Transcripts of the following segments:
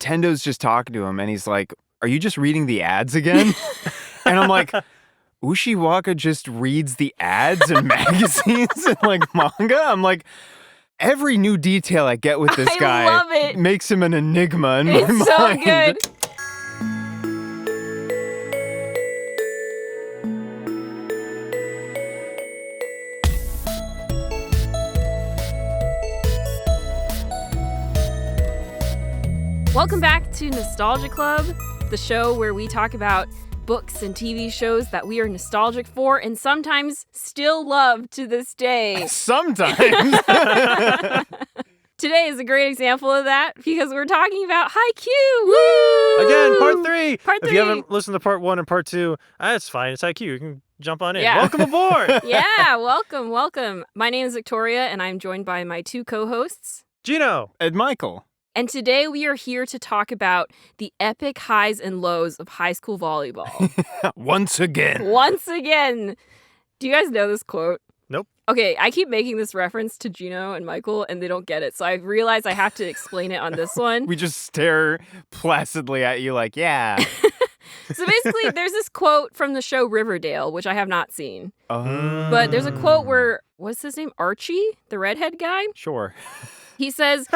Tendo's just talking to him, and he's like, "Are you just reading the ads again?" And I'm like, Ushiwaka just reads the ads in magazines and like manga? I'm like, every new detail I get with this guy love it. makes him an enigma in my mind. It's so good. Welcome back to Nostalgia Club, the show where we talk about books and TV shows that we are nostalgic for and sometimes still love to this day. Sometimes. Today is a great example of that because we're talking about Haikyuu. Woo! Again, part 3. Part If 3. you haven't listened to part 1 and part 2, that's fine. It's Haikyuu. You can jump on in. Yeah. Welcome aboard. Yeah, welcome. My name is Victoria and I'm joined by my 2 co-hosts, Jino. And Michael. and today we are here to talk about the epic highs and lows of high school volleyball. Once again. Once again. Do you guys know this quote? Nope. Okay, I keep making this reference to Jino and Michael, and they don't get it. So I realize I have to explain it on this one. We just stare placidly at you like, yeah. So basically, there's this quote from the show Riverdale, which I have not seen. But there's a Mm. quote where, what's his name? Archie? The redhead guy? Sure. He says,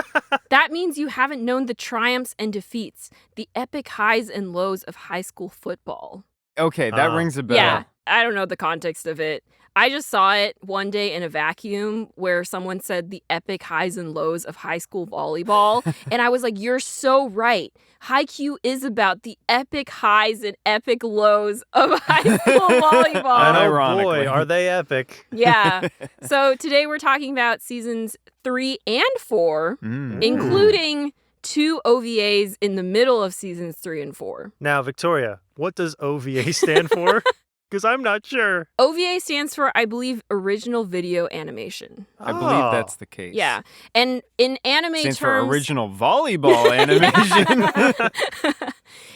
"That means you haven't known the triumphs and defeats, the epic highs and lows of high school football." Okay, that rings a bell. Yeah, I don't know the context of it. I just saw it one day in a vacuum where someone said the epic highs and lows of high school volleyball. And I was like, you're so right. Haikyuu is about the epic highs and epic lows of high school volleyball. And oh Unironically. boy, are they epic. Yeah. So today we're talking about seasons 3 and 4, including 2 OVAs in the middle of seasons 3 and 4. Now, Victoria, what does OVA stand for? Because I'm not sure. OVA stands for, I believe, original video animation. I believe that's the case. Yeah. And in anime Stands terms, for original volleyball animation.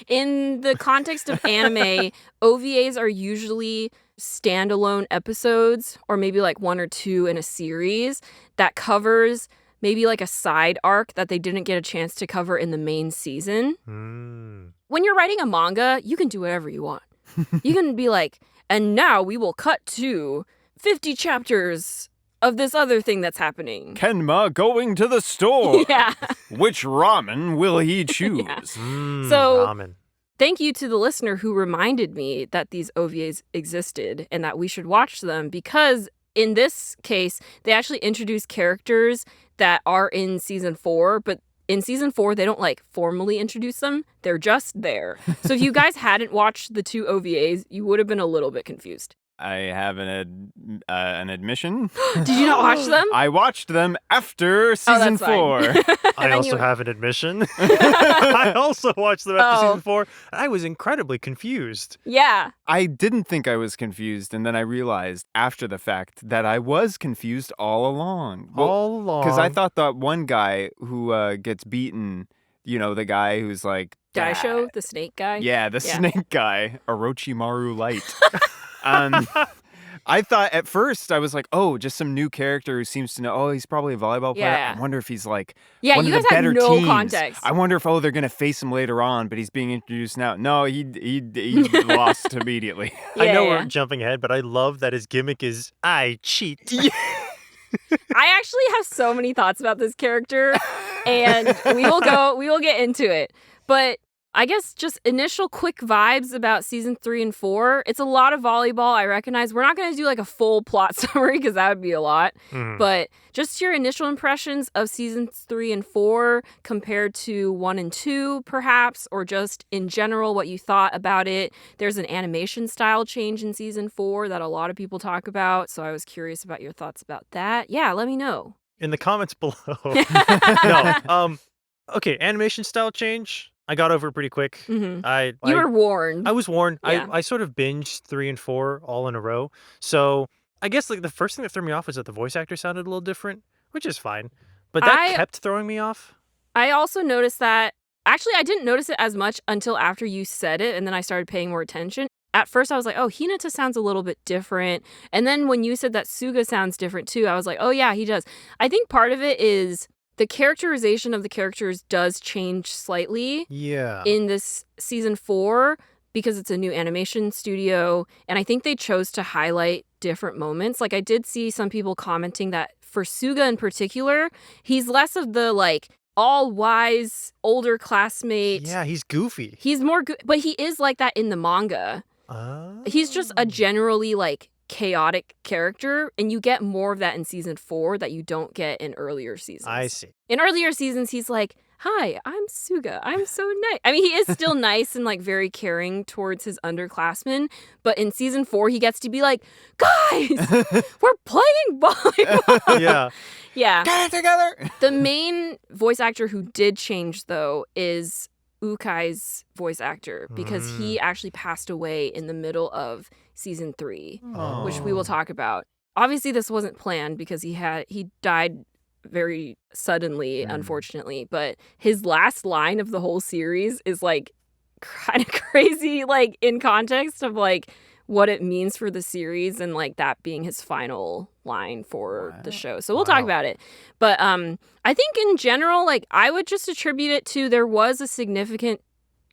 in the context of anime, OVAs are usually standalone episodes or maybe like 1 or 2 in a series that covers maybe like a side arc that they didn't get a chance to cover in the main season. When you're writing a manga, you can do whatever you want. You can be like, and now we will cut to 50 chapters of this other thing that's happening. Kenma going to the store. Yeah. Which ramen will he choose? So- Ramen. Thank you to the listener who reminded me that these OVAs existed and that we should watch them because in this case, they actually introduce characters that are in season 4, but in season 4, they don't like formally introduce them. They're just there. So if you guys hadn't watched the 2 OVAs, you would have been a little bit confused. I have an admission. Did you not watch them? I watched them after season that's fine. 4. I then also you- have an admission. I also watched them after Oh. season 4. And I was incredibly confused. Yeah. I didn't think I was confused, and then I realized after the fact that I was confused all along. All along. Because I thought that one guy who gets beaten, you know, the guy who's like... Daisho, the snake guy. Yeah, the Yeah. snake guy, Orochimaru Light. I thought at first, I was like, oh, just some new character who seems to know, oh, he's probably a volleyball player. Yeah. I wonder if he's like Yeah, one you of guys the had better no teams. context. I wonder if, they're going to face him later on, but he's being introduced now. No, he lost immediately. I know Yeah. we're jumping ahead, but I love that his gimmick is, I cheat. I actually have so many thoughts about this character, and we will get into it. But I guess just initial quick vibes about season 3 and 4. It's a lot of volleyball. I recognize we're not going to do like a full plot summary because that would be a lot. But just your initial impressions of seasons 3 and 4 compared to 1 and 2, perhaps, or just in general what you thought about it. There's an animation style change in season 4 that a lot of people talk about. So I was curious about your thoughts about that. Yeah, let me know. In the comments below. Okay, animation style change. I got over it pretty quick. Mhm. I You were warned. I was warned. Yeah. I sort of binged 3 and 4 all in a row. So I guess like the first thing that threw me off was that the voice actor sounded a little different, which is fine. But that kept throwing me off. I also noticed that, actually, I didn't notice it as much until after you said it, and then I started paying more attention. At first, I was like, oh, Hinata sounds a little bit different. And then when you said that Suga sounds different too, I was like, oh, yeah, he does. I think part of it is the characterization of the characters does change slightly in this season 4 because it's a new animation studio. And I think they chose to highlight different moments. Like I did see some people commenting that for Suga in particular, he's less of the like all wise older classmate. Yeah, he's goofy. He's more but he is like that in the manga. He's just a generally like chaotic character, and you get more of that in season 4 that you don't get in earlier seasons. I see. In earlier seasons, he's like, "Hi, I'm Suga. I'm so nice." I mean, he is still nice and like very caring towards his underclassmen, but in season 4, he gets to be like, "Guys, we're playing volleyball." Yeah. Get it together. The main voice actor who did change though is Ukai's voice actor, because he actually passed away in the middle of season 3, which we will talk about. Obviously, this wasn't planned because he died very suddenly, unfortunately. But his last line of the whole series is like kind of crazy, like in context of like what it means for the series, and like that being his final line for the show. So we'll talk about it. But I think in general, like I would just attribute it to there was a significant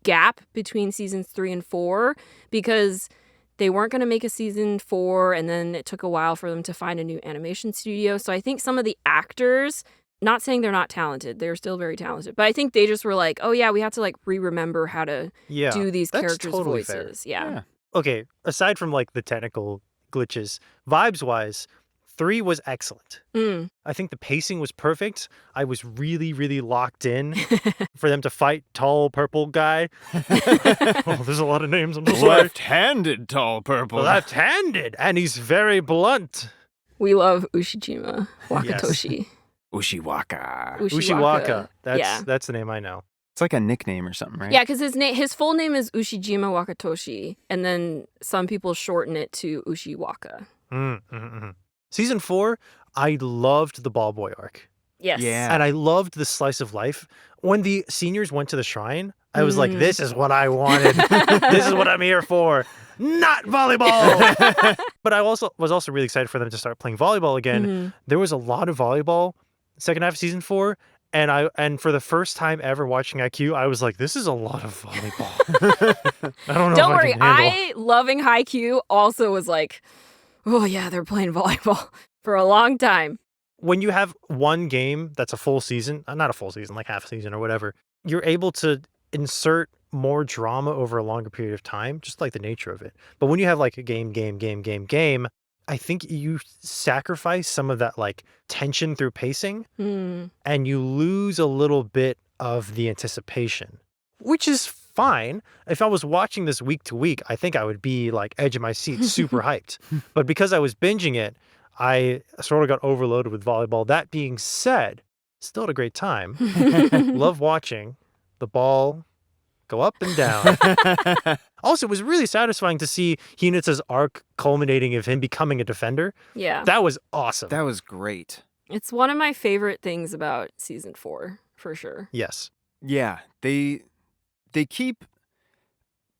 gap between seasons 3 and 4 because they weren't going to make a season 4, and then it took a while for them to find a new animation studio. So I think some of the actors, not saying they're not talented, they're still very talented, but I think they just were like, oh yeah, we have to like remember how to do these characters' totally voices. Fair. Yeah. Okay, aside from like the technical glitches, vibes-wise, 3 was excellent. I think the pacing was perfect. I was really, really locked in for them to fight tall purple guy. Oh, there's a lot of names. I'm so sorry. Left-handed tall purple. Left-handed, and he's very blunt. We love Ushijima Wakatoshi. Ushiwaka. Ushiwaka. That's the name I know. It's like a nickname or something, right? Yeah, because his full name is Ushijima Wakatoshi, and then some people shorten it to Ushiwaka. Season 4, I loved the ball boy arc. Yes. Yeah. And I loved the slice of life. When the seniors went to the shrine, I was like, this is what I wanted. This is what I'm here for. Not volleyball. But I was also really excited for them to start playing volleyball again. There was a lot of volleyball second half of season 4. And for the first time ever watching Haikyuu, I was like, this is a lot of volleyball. I don't know. Don't worry. I loving Haikyuu also was like, oh yeah, they're playing volleyball for a long time. When you have one game that's a full season, not a full season, like half a season or whatever, you're able to insert more drama over a longer period of time, just like the nature of it. But when you have like a game, I think you sacrifice some of that like tension through pacing and you lose a little bit of the anticipation, which is fine. If I was watching this week to week, I think I would be like edge of my seat, super hyped. But because I was binging it, I sort of got overloaded with volleyball. That being said, still had a great time. Love watching the ball go up and down. Also, it was really satisfying to see Hinata's arc culminating of him becoming a defender. Yeah. That was awesome. That was great. It's one of my favorite things about season 4, for sure. Yes. Yeah. They keep...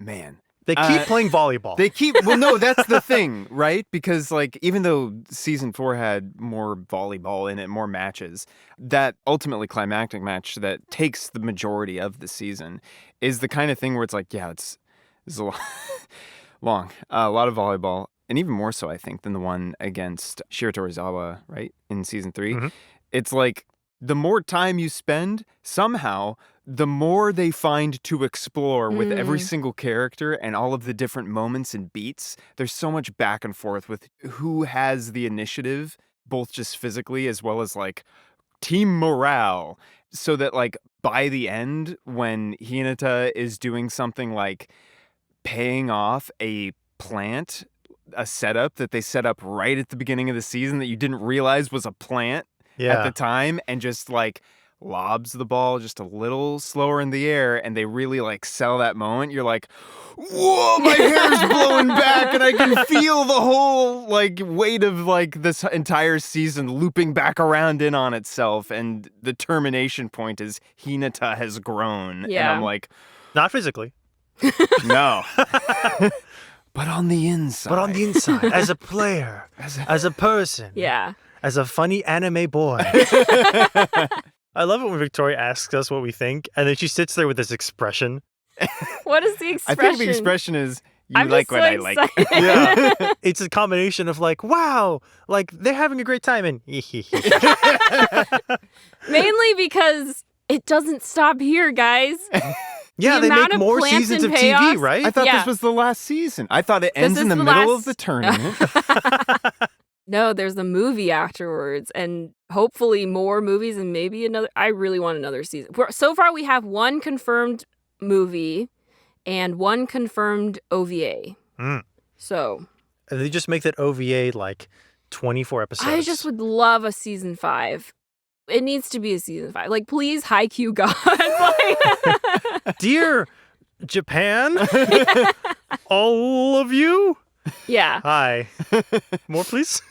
Man. They keep playing volleyball. Well, no, that's the thing, right? Because, like, even though season 4 had more volleyball in it, more matches, that ultimately climactic match that takes the majority of the season is the kind of thing where it's like, yeah, it's a lot long, a lot of volleyball, and even more so, I think, than the one against Shiratorizawa, right, in season 3. It's like the more time you spend, somehow, the more they find to explore with every single character and all of the different moments and beats. There's so much back and forth with who has the initiative, both just physically as well as like team morale. So that like by the end, when Hinata is doing something like paying off a plant, a setup that they set up right at the beginning of the season that you didn't realize was a plant at the time, and just like lobs the ball just a little slower in the air, and they really like sell that moment. You're like, whoa, my hair's blowing back and I can feel the whole like weight of like this entire season looping back around in on itself, and the termination point is Hinata has grown. And I'm like, not physically. No. But on the inside. As a player, as a person. Yeah. As a funny anime boy. I love it when Victoria asks us what we think, and then she sits there with this expression. What is the I expression? think the expression is, you I'm like just what so I like. excited. Yeah. It's a combination of like, wow, like they're having a great time, and Mainly because it doesn't stop here, guys. yeah, The they amount make of more plants seasons and of TV, payoffs- right? I thought Yeah. this was the last season. I thought it ends is in the the middle last- of the tournament. No, there's a movie afterwards, and hopefully more movies, and maybe another. I really want another season. So far, we have one confirmed movie and one confirmed OVA. Mm. So And they just make that OVA like 24 episodes. I just would love a season 5. It needs to be a season 5. Like, please, Haikyuu God. Like, Dear Japan, all of you. yeah. Hi. More, please.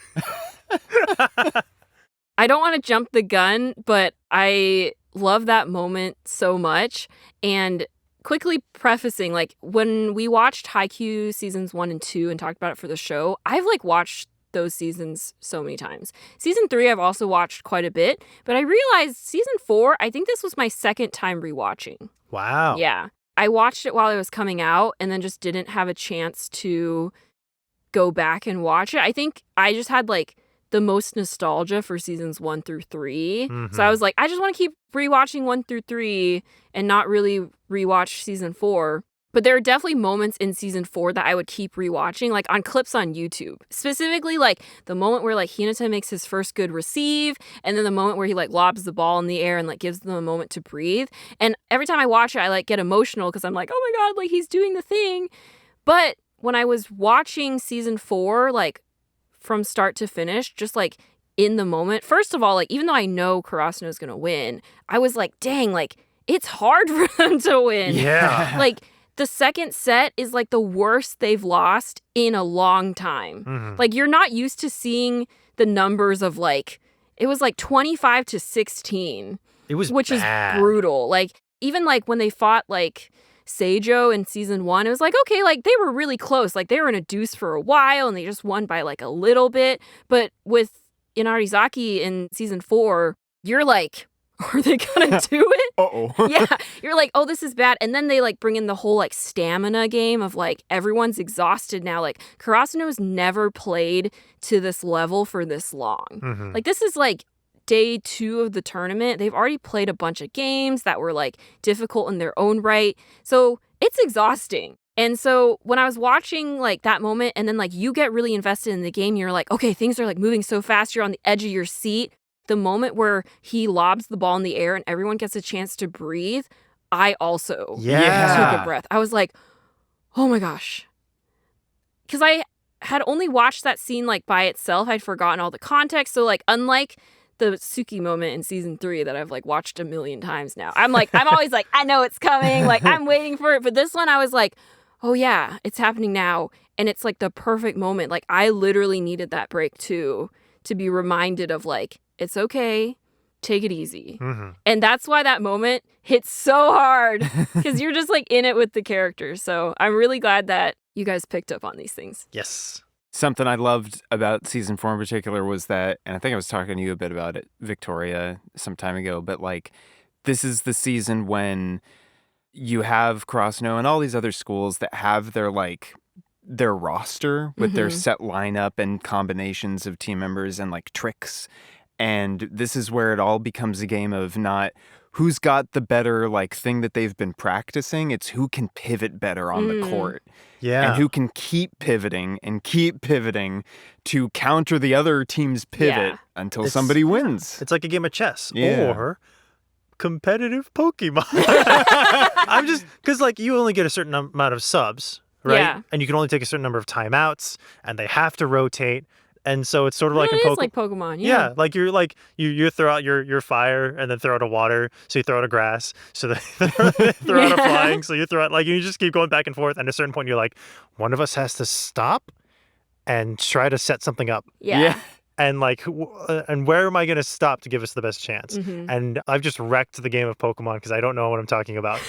I don't want to jump the gun, but I love that moment so much. And quickly prefacing, like, when we watched Haikyuu seasons 1 and 2 and talked about it for the show, I've like watched those seasons so many times. Season 3 I've also watched quite a bit, but I realized season 4, I think this was my second time rewatching. Wow. Yeah. I watched it while it was coming out and then just didn't have a chance to go back and watch it. I think I just had like the most nostalgia for seasons 1 through 3. So I was like, I just want to keep rewatching 1 through 3 and not really rewatch season 4. But there are definitely moments in season 4 that I would keep rewatching, like on clips on YouTube. Specifically, like the moment where like Hinata makes his first good receive, and then the moment where he like lobs the ball in the air and like gives them a moment to breathe. And every time I watch it, I like get emotional because I'm like, oh my God, like he's doing the thing. But when I was watching season 4, like from start to finish, just like in the moment, first of all, like even though I know Karasuno is going to win, I was like, dang, like it's hard for them to win. Yeah. Like, the second set is like the worst they've lost in a long time. Mhm. Like, you're not used to seeing the numbers of like, it was like 25-16, It was which bad. is brutal. Like, even like when they fought like Seijo in season 1, it was like, okay, like they were really close. Like, they were in a deuce for a while and they just won by like a little bit. But with Inarizaki in season 4, you're like, are they gonna do it? Uh-oh. Yeah, you're like, oh, this is bad. And then they like bring in the whole like stamina game of like everyone's exhausted now. Like Karasuno's never played to this level for this long. Mhm. Like this is like day 2 of the tournament. They've already played a bunch of games that were like difficult in their own right. So it's exhausting. And so when I was watching like that moment and then like you get really invested in the game, you're like, okay, things are like moving so fast. You're on the edge of your seat. The moment where he lobs the ball in the air and everyone gets a chance to breathe, I also Yeah. took a breath. I was like, oh my gosh. Because I had only watched that scene like by itself. I'd forgotten all the context. So like unlike the Tsukki moment in season 3 that I've like watched a million times now, I'm always like, I know it's coming. Like I'm waiting for it. But this one I was like, oh yeah, it's happening now. And it's like the perfect moment. Like I literally needed that break too, to be reminded of like, it's okay, take it easy. Mhm. And that's why that moment hits so hard because you're just like in it with the characters. So I'm really glad that you guys picked up on these things. Yes. Something I loved about season 4 in particular was that, and I think I was talking to you a bit about it, Victoria, some time ago, but like this is the season when you have Karasuno and all these other schools that have their like their roster with their set lineup and combinations of team members and like tricks. And this is where it all becomes a game of not who's got the better like thing that they've been practicing. It's who can pivot better on the court Yeah. and who can keep pivoting to counter the other team's pivot Yeah. until It's- somebody wins. It's like a game of chess Yeah. or competitive Pokemon. I'm just because like you only get a certain amount of subs, right? Yeah. And you can only take a certain number of timeouts, and they have to rotate. And so it's sort of like it in is Pokemon. like Pokemon. Yeah, like you throw out your fire and then throw out a water, so you throw out a grass, so they throw out a flying, so you throw out like you just keep going back and forth. And at a certain point, you're like, one of us has to stop and try to set something up. Yeah. And like, and where am I going to stop to give us the best chance? Mhm. And I've just wrecked the game of Pokemon because I don't know what I'm talking about.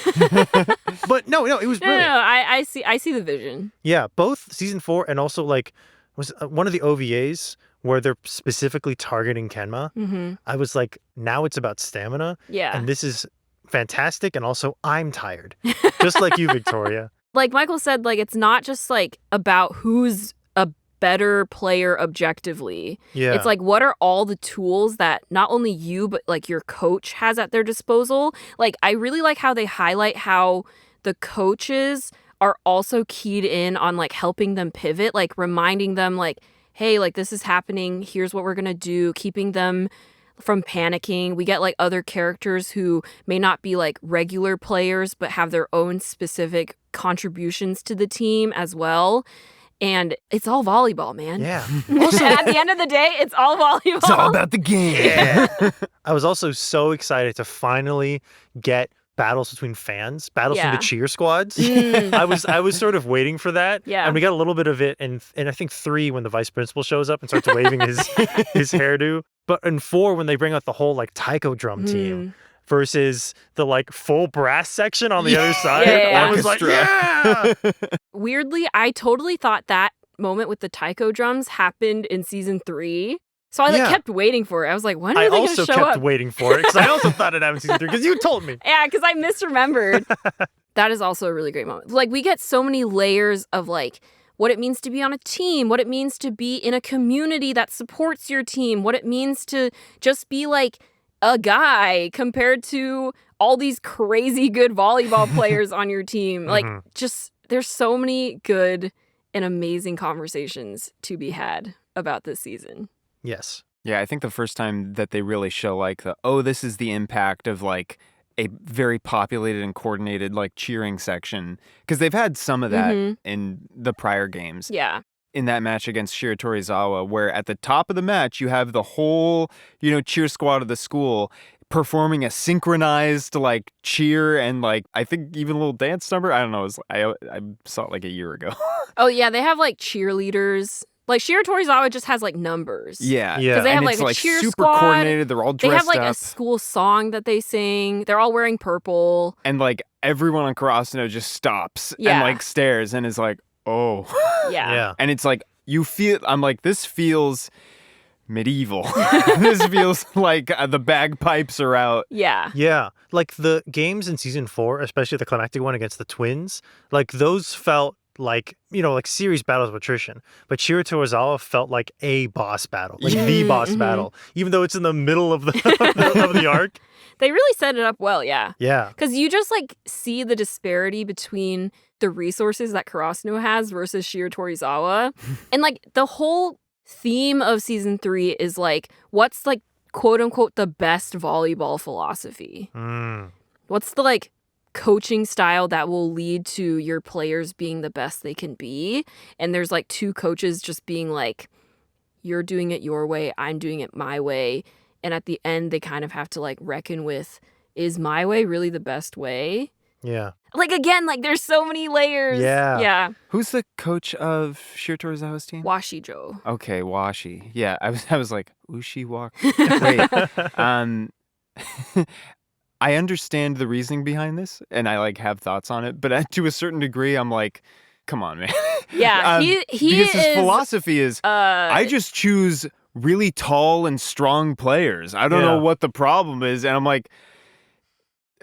But no, it was No, brilliant. I see the vision. Yeah, both season 4 and also like was one of the OVAs where they're specifically targeting Kenma, I was like, now it's about stamina. Yeah. And this is fantastic. And also, I'm tired. Just like you, Victoria. Like Michael said, like it's not just like about who's a better player objectively. Yeah. It's like, what are all the tools that not only you, but like your coach has at their disposal? Like, I really like how they highlight how the coaches are also keyed in on like helping them pivot, like reminding them like, hey, like this is happening. Here's what we're going to do. Keeping them from panicking. We get like other characters who may not be like regular players, but have their own specific contributions to the team as well. And it's all volleyball, man. Yeah. Also, at the end of the day, it's all volleyball. It's all about the game. Yeah. I was also so excited to finally get battles between fans, battles from Yeah. the cheer squads. Mm. I was sort of waiting for that. Yeah. And we got a little bit of it in I think 3 when the vice principal shows up and starts waving his hairdo. But in 4 when they bring out the whole like taiko drum team versus the like full brass section on the other side. Yeah. I was like, Orchestra. yeah. Weirdly, I totally thought that moment with the taiko drums happened in season 3. So I like Yeah. kept waiting for it. I was like, when are I they going to also show kept up? waiting for it because I also thought it happened in season 3 because you told me. Yeah, because I misremembered. That is also a really great moment. Like, we get so many layers of like what it means to be on a team, what it means to be in a community that supports your team, what it means to just be like a guy compared to all these crazy good volleyball players on your team. Like, just there's so many good and amazing conversations to be had about this season. Yes. Yeah, I think the first time that they really show like this is the impact of like a very populated and coordinated like cheering section, because they've had some of that in the prior games. Yeah. In that match against Shiratorizawa, where at the top of the match you have the whole, cheer squad of the school performing a synchronized like cheer and like I think even a little dance number. I don't know. I saw it like a year ago. Oh yeah, they have like cheerleaders. Like Shiratorizawa just has like numbers. Yeah. Yeah. Because they have And like it's a like cheer super squad. coordinated. They're all They dressed have like a up. school song that they sing. They're all wearing purple. And like everyone on Karasuno just stops and Yeah. like stares and is like, oh. Yeah. Yeah. And it's like, I'm like, this feels medieval. This feels like the bagpipes are out. Yeah. Yeah, like the games in season 4, especially the climactic one against the twins, like those felt like, like series battles of attrition. But Shiratorizawa felt like a boss battle, like the boss battle, even though it's in the middle of the arc. They really set it up well, yeah. Yeah. Because you just like see the disparity between the resources that Karasuno has versus Shiratorizawa. And like the whole theme of season 3 is like, what's like quote unquote the best volleyball philosophy? What's the like coaching style that will lead to your players being the best they can be? And there's like 2 coaches just being like, you're doing it your way, I'm doing it my way. And at the end, they kind of have to like reckon with, is my way really the best way? Yeah. Like again, like there's so many layers. Yeah. Yeah. Who's the coach of Shiratorizawa's team? Washijo. Okay, Washi. Yeah, I was like, Ushiwaka. Wait. I understand the reasoning behind this, and I like have thoughts on it, but to a certain degree, I'm like, come on, man. Yeah, he because his is, philosophy is, I just choose really tall and strong players. I don't know what the problem is, and I'm like,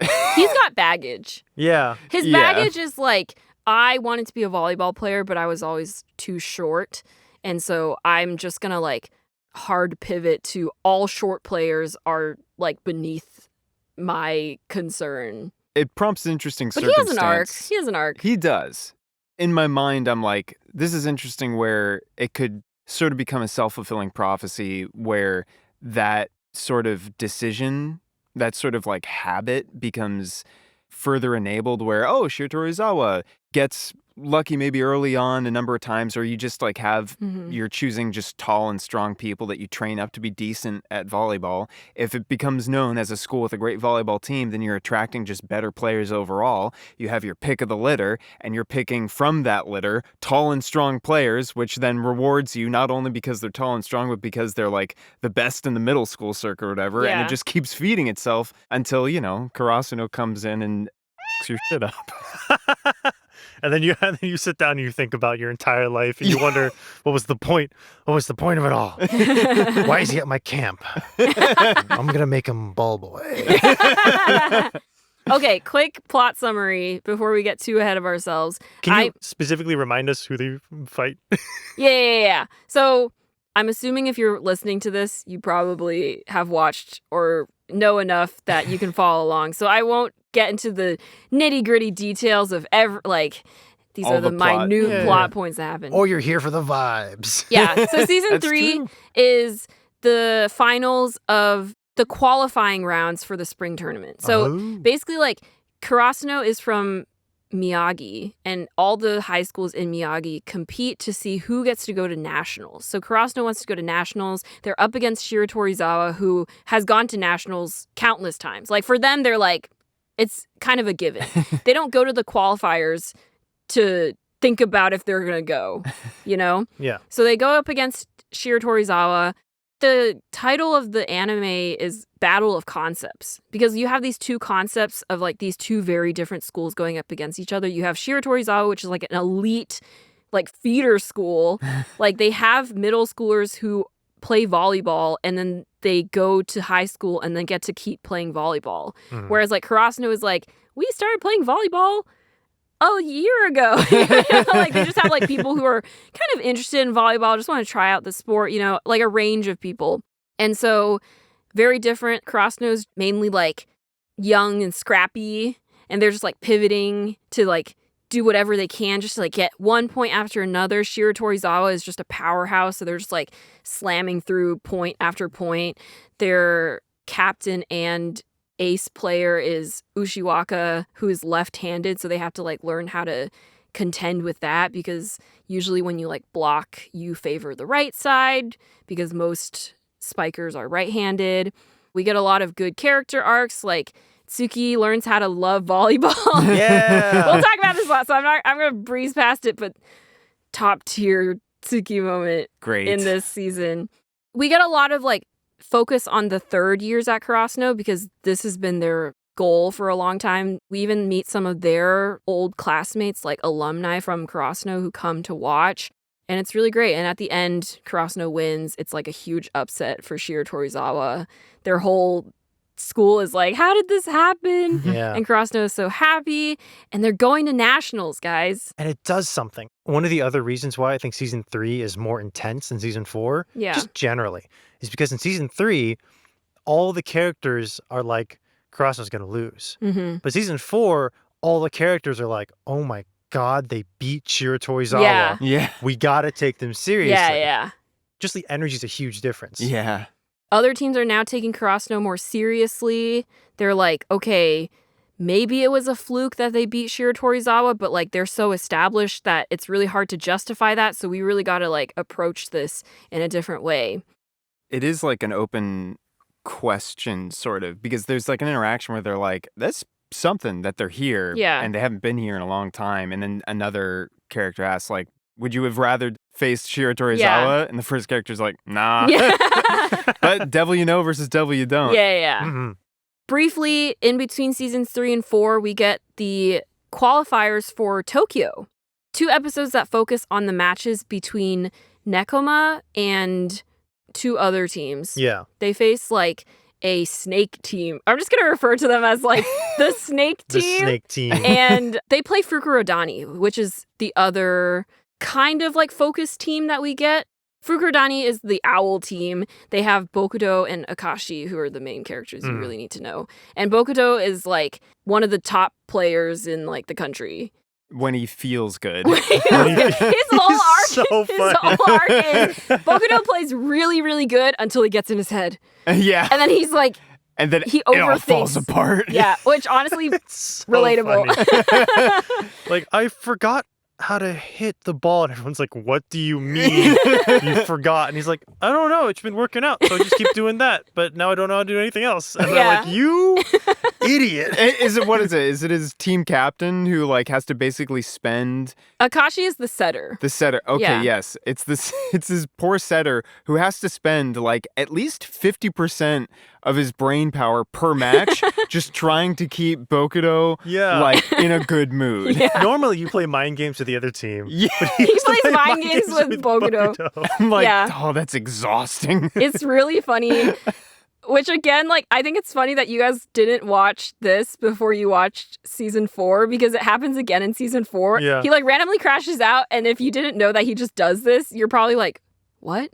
he's got baggage. Yeah. His baggage is like, I wanted to be a volleyball player, but I was always too short, and so I'm just gonna like hard pivot to all short players are like beneath my concern. It prompts interesting But he circumstance. has an arc. He does. In my mind, I'm like, this is interesting where it could sort of become a self-fulfilling prophecy where that sort of decision, that sort of like habit becomes further enabled where, Shiratorizawa gets lucky maybe early on a number of times, or you just like have, you're choosing just tall and strong people that you train up to be decent at volleyball. If it becomes known as a school with a great volleyball team, then you're attracting just better players overall. You have your pick of the litter, and you're picking from that litter tall and strong players, which then rewards you not only because they're tall and strong, but because they're like the best in the middle school circuit or whatever. And Yeah. it just keeps feeding itself until, Karasuno comes in and your shit up. And then you sit down and you think about your entire life and you wonder, what was the point? What was the point of it all? Why is he at my camp? I'm going to make him ball boy. Okay, quick plot summary before we get too ahead of ourselves. Can you specifically remind us who they fight? Yeah. So I'm assuming if you're listening to this, you probably have watched or know enough that you can follow along. So I won't get into the nitty gritty details of these All are the the plot. minute plot points that happen. Or you're here for the vibes. Yeah. So season That's 3 true. is the finals of the qualifying rounds for the spring tournament. So basically, like, Karasuno is from Miyagi, and all the high schools in Miyagi compete to see who gets to go to nationals. So Karasuno wants to go to nationals. They're up against Shiratorizawa, who has gone to nationals countless times. Like, for them, they're like, it's kind of a given. They don't go to the qualifiers to think about if they're going to go, you know? Yeah. So they go up against Shiratorizawa. The title of the anime is Battle of Concepts because you have these two concepts of like these two very different schools going up against each other. You have Shiratorizawa, which is like an elite, like feeder school. Like they have middle schoolers who play volleyball and then they go to high school and then get to keep playing volleyball. Mhm. Whereas like Karasuno is like, we started playing volleyball a year ago. Like they just have like people who are kind of interested in volleyball, just want to try out the sport, you know, like a range of people. And so very different. Karasuno's mainly like young and scrappy, and they're just like pivoting to like do whatever they can just to like get one point after another. Shiratorizawa is just a powerhouse, so they're just like slamming through point after point. Their captain and ace player is Ushiwaka, who is left-handed, so they have to like learn how to contend with that because usually when you like block, you favor the right side because most spikers are right-handed. We get a lot of good character arcs, like Tsukki learns how to love volleyball. Yeah. We'll talk about this a lot, so I'm gonna breeze past it, but top tier Tsukki moment Great. in this season. We get a lot of like focus on the third years at Karasuno because this has been their goal for a long time. We even meet some of their old classmates, like alumni from Karasuno who come to watch. And it's really great. And at the end, Karasuno wins. It's like a huge upset for Shiratorizawa. Their whole school is like, how did this happen? Yeah. And Karasuno is so happy. And they're going to nationals, guys. And it does something. One of the other reasons why I think season 3 is more intense than season 4, Yeah. just generally, is because in season 3, all the characters are like, Karasuno's going to lose. Mm-hmm. But season 4, all the characters are like, oh my God, they beat Shiratorizawa. Yeah. Yeah. We got to take them seriously. Yeah. Just the energy is a huge difference. Yeah. Other teams are now taking Karasuno more seriously. They're like, okay, maybe it was a fluke that they beat Shiratorizawa, but like they're so established that it's really hard to justify that. So we really got to like approach this in a different way. It is like an open question, sort of, because there's like an interaction where they're like, that's something that they're here. Yeah. And they haven't been here in a long time. And then another character asks, like, would you have rather faced Shiratorizawa? Yeah. And the first character's like, nah. Yeah. But devil you know versus devil you don't. Yeah. Mm-hmm. Briefly, in between seasons 3 and 4, we get the qualifiers for Tokyo. 2 episodes that focus on the matches between Nekoma and 2 other teams. Yeah. They face like a snake team. I'm just going to refer to them as like the snake The team. snake team. And they play Fukurodani, which is the other kind of like focus team that we get. Fukurodani is the owl team. They have Bokudo and Akashi, who are the main characters you really need to know. And Bokudo is like one of the top players in like the country. When he feels good. His whole arc, so his funny. whole arc is Bokudo plays really, really good until he gets in his head. Yeah. And then he's like, And then he it all falls overthinks. apart. Yeah, which honestly, It's so relatable. funny. Like, I forgot how to hit the ball. And everyone's like, what do you mean you forgot? And he's like, I don't know. It's been working out. So I just keep doing that. But now I don't know how to do anything else. And they're like, you idiot. What is it? Is it his team captain who like has to basically spend... Akashi is the setter. The setter. Okay, Yeah. yes. It's his poor setter who has to spend like at least 50% of his brain power per match just trying to keep Bokudo like in a good mood. Yeah. Normally you play mind games with the other team. Yeah. But He has to plays play mind games with Bokudo. I'm like, Yeah. oh, that's exhausting. It's really funny. Which again, like, I think it's funny that you guys didn't watch this before you watched season 4 because it happens again in season 4. Yeah. He like randomly crashes out, and if you didn't know that he just does this, you're probably like, what?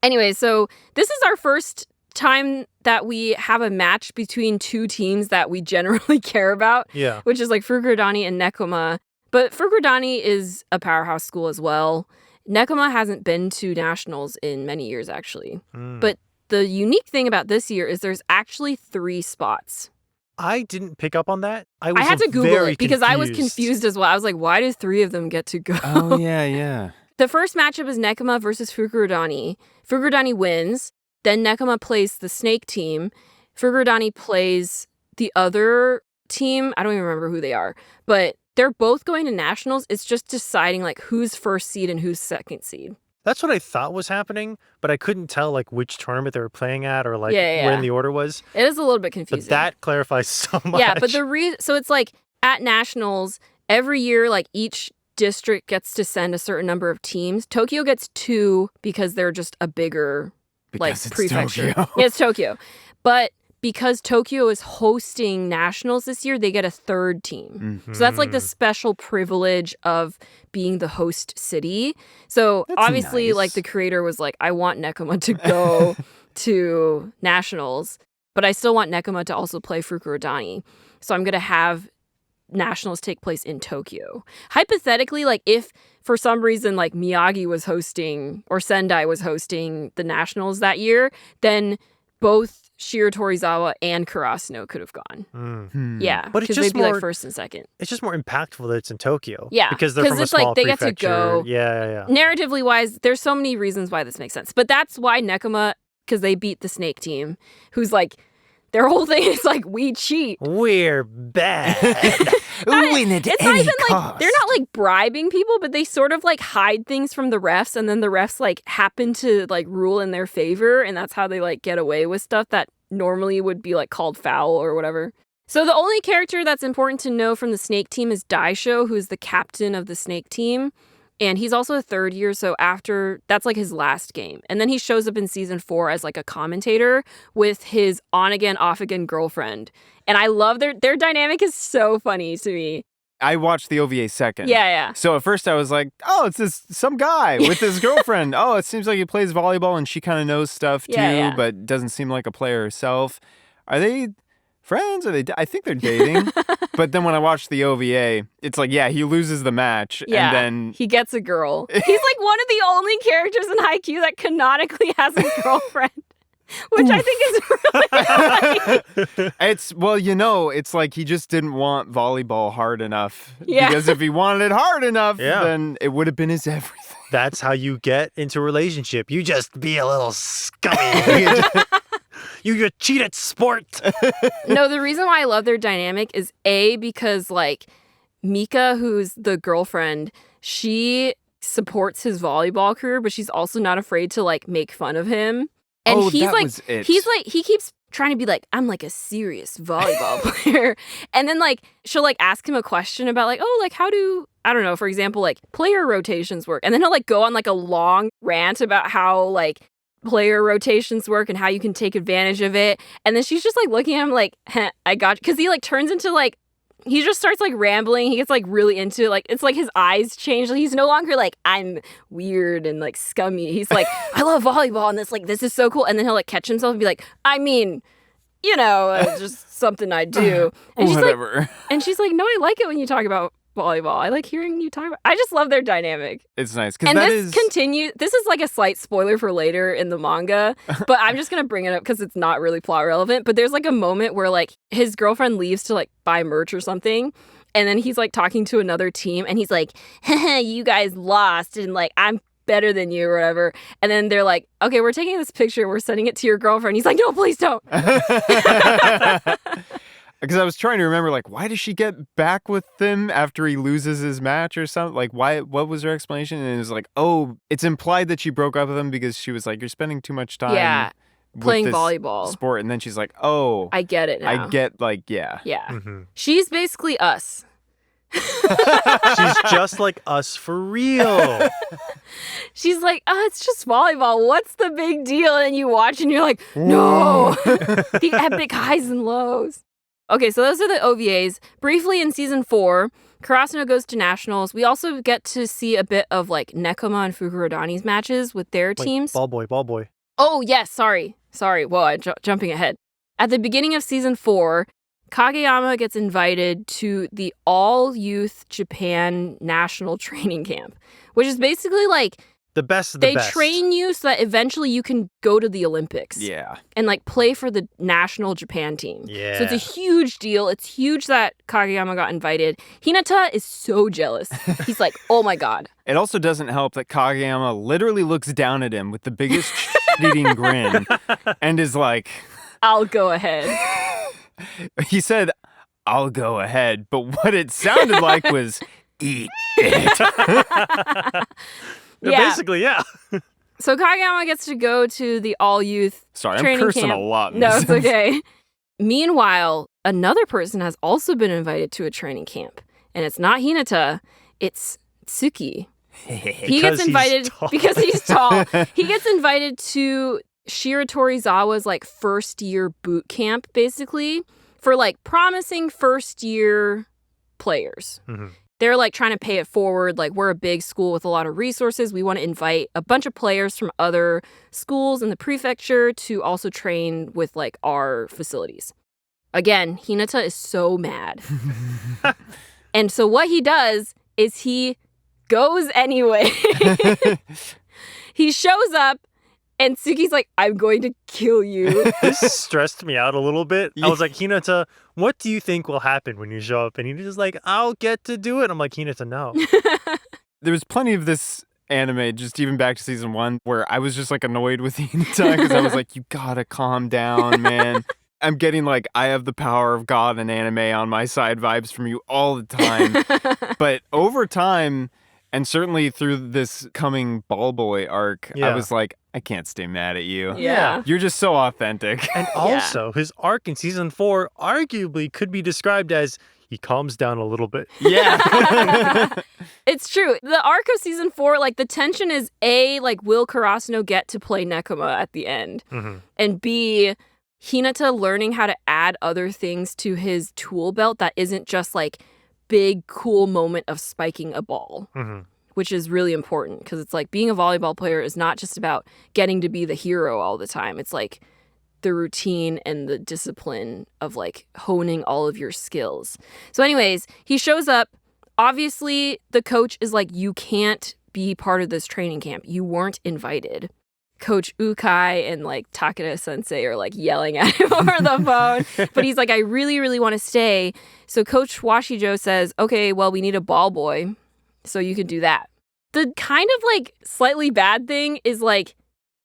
Anyway, so this is our first time that we have a match between two teams that we generally care about, Yeah. which is like Fukurodani and Nekoma. But Fukurodani is a powerhouse school as well. Nekoma hasn't been to nationals in many years, actually. But the unique thing about this year is there's actually 3 spots. I didn't pick up on that. I I had to Google very it because I was confused. confused as well. I was like, why do 3 of them get to go? Oh, yeah. The first matchup is Nekoma versus Fukurodani. Fukurodani wins. Then Nekoma plays the snake team. Fukurodani plays the other team. I don't even remember who they are. But they're both going to nationals. It's just deciding like who's first seed and who's second seed. That's what I thought was happening, but I couldn't tell like which tournament they were playing at or like Yeah. when the order was. It is a little bit But confusing. that clarifies so much. Yeah, but so it's like at nationals, every year, like each district gets to send a certain number of teams. Tokyo gets 2 because they're just a bigger like Because it's prefecture. Tokyo. Yeah, it's Tokyo. But because Tokyo is hosting nationals this year, they get a 3rd team. So that's like the special privilege of being the host city. So That's obviously, nice. like the creator was like, I want Nekoma to go to nationals, but I still want Nekoma to also play Fukurodani. So I'm going to have nationals take place in Tokyo. Hypothetically, like if for some reason like Miyagi was hosting or Sendai was hosting the nationals that year, then both Shiratorizawa and Karasuno could have gone. Yeah, But it's because just they'd be more- like first and second. It's just more impactful that it's in Tokyo. Yeah, Because they're 'cause from a it's like small they get to prefecture. go- Yeah. Narratively wise, there's so many reasons why this makes sense. But that's why Nekoma, because they beat the snake team, who's like, their whole thing is like, we cheat. We're bad. Win at It's not any even like cost. they're not like bribing people, but they sort of like hide things from the refs, and then the refs like happen to like rule in their favor, and that's how they like get away with stuff that normally would be like called foul or whatever. So the only character that's important to know from the snake team is Daisho, who's the captain of the snake team. And he's also a 3rd year, so after, that's like his last game. And then he shows up in season 4 as like a commentator with his on-again, off-again girlfriend. And I love their dynamic is so funny to me. I watched the OVA second. Yeah. So at first I was like, oh, it's some guy with his girlfriend. Oh, it seems like he plays volleyball and she kind of knows stuff too, Yeah. but doesn't seem like a player herself. Are they friends? I think they're dating. But then when I watched the OVA, it's like, yeah, he loses the match. Yeah, And then he gets a girl. He's like one of the only characters in Haikyuu that canonically has a girlfriend, which I think is really funny. it's like he just didn't want volleyball hard enough. Yeah. Because if he wanted it hard enough, Yeah. then it would have been his everything. That's how you get into a relationship. You just be a little scummy. You cheat at sport. No, the reason why I love their dynamic is because like Mika, who's the girlfriend, she supports his volleyball career, but she's also not afraid to like make fun of him. And Oh, he's that like, was it. he keeps trying to be like, I'm like a serious volleyball player. And then like, she'll like ask him a question about like, oh, like how do, I don't know, for example, like player rotations work. And then he'll like go on like a long rant about how like player rotations work and how you can take advantage of it. And then she's just like looking at him like, I got you. Because he like turns into like, he just starts like rambling. He gets like really into it. Like, it's like his eyes change. He's no longer like, I'm weird and like scummy. He's like, I love volleyball and this is so cool. And then he'll like catch himself and be like, I mean, just something I do. And Whatever. she's like, no, I like it when you talk about volleyball. I like hearing you talk about. I just love their dynamic. It's nice because And that this is continues. This is like a slight spoiler for later in the manga, but I'm just gonna bring it up because it's not really plot relevant. But there's like a moment where like his girlfriend leaves to like buy merch or something, And then he's like talking to another team and he's like, you guys lost and like I'm better than you or whatever. And then they're like, okay, we're taking this picture, we're sending it to your girlfriend. He's like, no, please don't. Because I was trying to remember, like, why does she get back with him after he loses his match or something? Like, why? What was her explanation? And it was like, oh, it's implied that she broke up with him because she was like, you're spending too much time playing with this volleyball sport. And then she's like, oh, I get it now. I get, like, yeah. Yeah. Mm-hmm. She's basically us. She's just like us for real. She's like, oh, it's just volleyball. What's the big deal? And you watch and you're like, no. The epic highs and lows. Okay, so those are the OVAs. Briefly in season 4, Karasuno goes to nationals. We also get to see a bit of like Nekoma and Fukurodani's matches with their teams. Ball boy. Oh, yes, sorry. Whoa, I'm jumping ahead. At the beginning of season 4, Kageyama gets invited to the all-youth Japan national training camp, which is basically like The best of the they best. train you so that eventually you can go to the Olympics. Yeah. And like play for the national Japan team. Yeah. So it's a huge deal. It's huge that Kageyama got invited. Hinata is so jealous. He's like, oh my God. It also doesn't help that Kageyama literally looks down at him with the biggest eating grin and is like, I'll go ahead. he said, I'll go ahead. But what it sounded like was, eat it. Yeah. Basically, yeah. So Kageyama gets to go to the all-youth Sorry, I'm training cursing camp. a lot. in No, this. it's okay. Meanwhile, another person has also been invited to a training camp. And it's not Hinata, it's Tsukki. He gets invited because he's tall. He gets invited to Shiratorizawa's like first year boot camp, basically, for like promising first year players. Mm-hmm. They're like trying to pay it forward. Like, we're a big school with a lot of resources. We want to invite a bunch of players from other schools in the prefecture to also train with like our facilities. Again, Hinata is so mad. And so what he does is he goes anyway. He shows up and Tsuki's like, I'm going to kill you. This stressed me out a little bit. I was like, Hinata, what do you think will happen when you show up? And he's just like, I'll get to do it. I'm like, Hinata, no. There was plenty of this anime, just even back to season 1, where I was just like annoyed with Hinata because I was like, you gotta calm down, man. I'm getting like, I have the power of God and anime on my side vibes from you all the time. But over time, and certainly through this coming Ball Boy arc, I was like, I can't stay mad at you. Yeah. You're just so authentic. And also, his arc in season 4 arguably could be described as he calms down a little bit. Yeah. It's true. The arc of season 4, like the tension is A, like will Karasuno get to play Nekoma at the end? Mm-hmm. And B, Hinata learning how to add other things to his tool belt that isn't just like big cool moment of spiking a ball. Mm-hmm. Which is really important because it's like being a volleyball player is not just about getting to be the hero all the time. It's like the routine and the discipline of like honing all of your skills. So anyways, he shows up. Obviously, the coach is like, you can't be part of this training camp. You weren't invited. Coach Ukai and like Takeda sensei are like yelling at him over the phone. But he's like, I really, really want to stay. So Coach Washijo says, okay, well, we need a ball boy. So you can do that. The kind of like slightly bad thing is like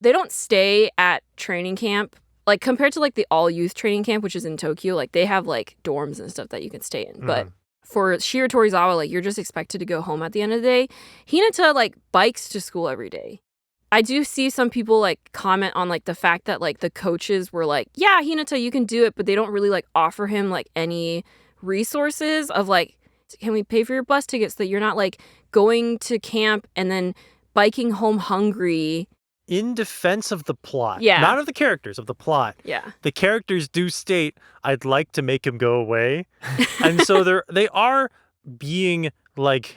they don't stay at training camp. Like compared to like the all youth training camp, which is in Tokyo, like they have like dorms and stuff that you can stay in. But for Shiratorizawa, like you're just expected to go home at the end of the day. Hinata like bikes to school every day. I do see some people like comment on like the fact that like the coaches were like, yeah, Hinata, you can do it, but they don't really like offer him like any resources of like, can we pay for your bus tickets so that you're not like going to camp and then biking home hungry? In defense of the plot. Yeah. Not of the characters, of the plot. Yeah. The characters do state, I'd like to make him go away. And so they are being like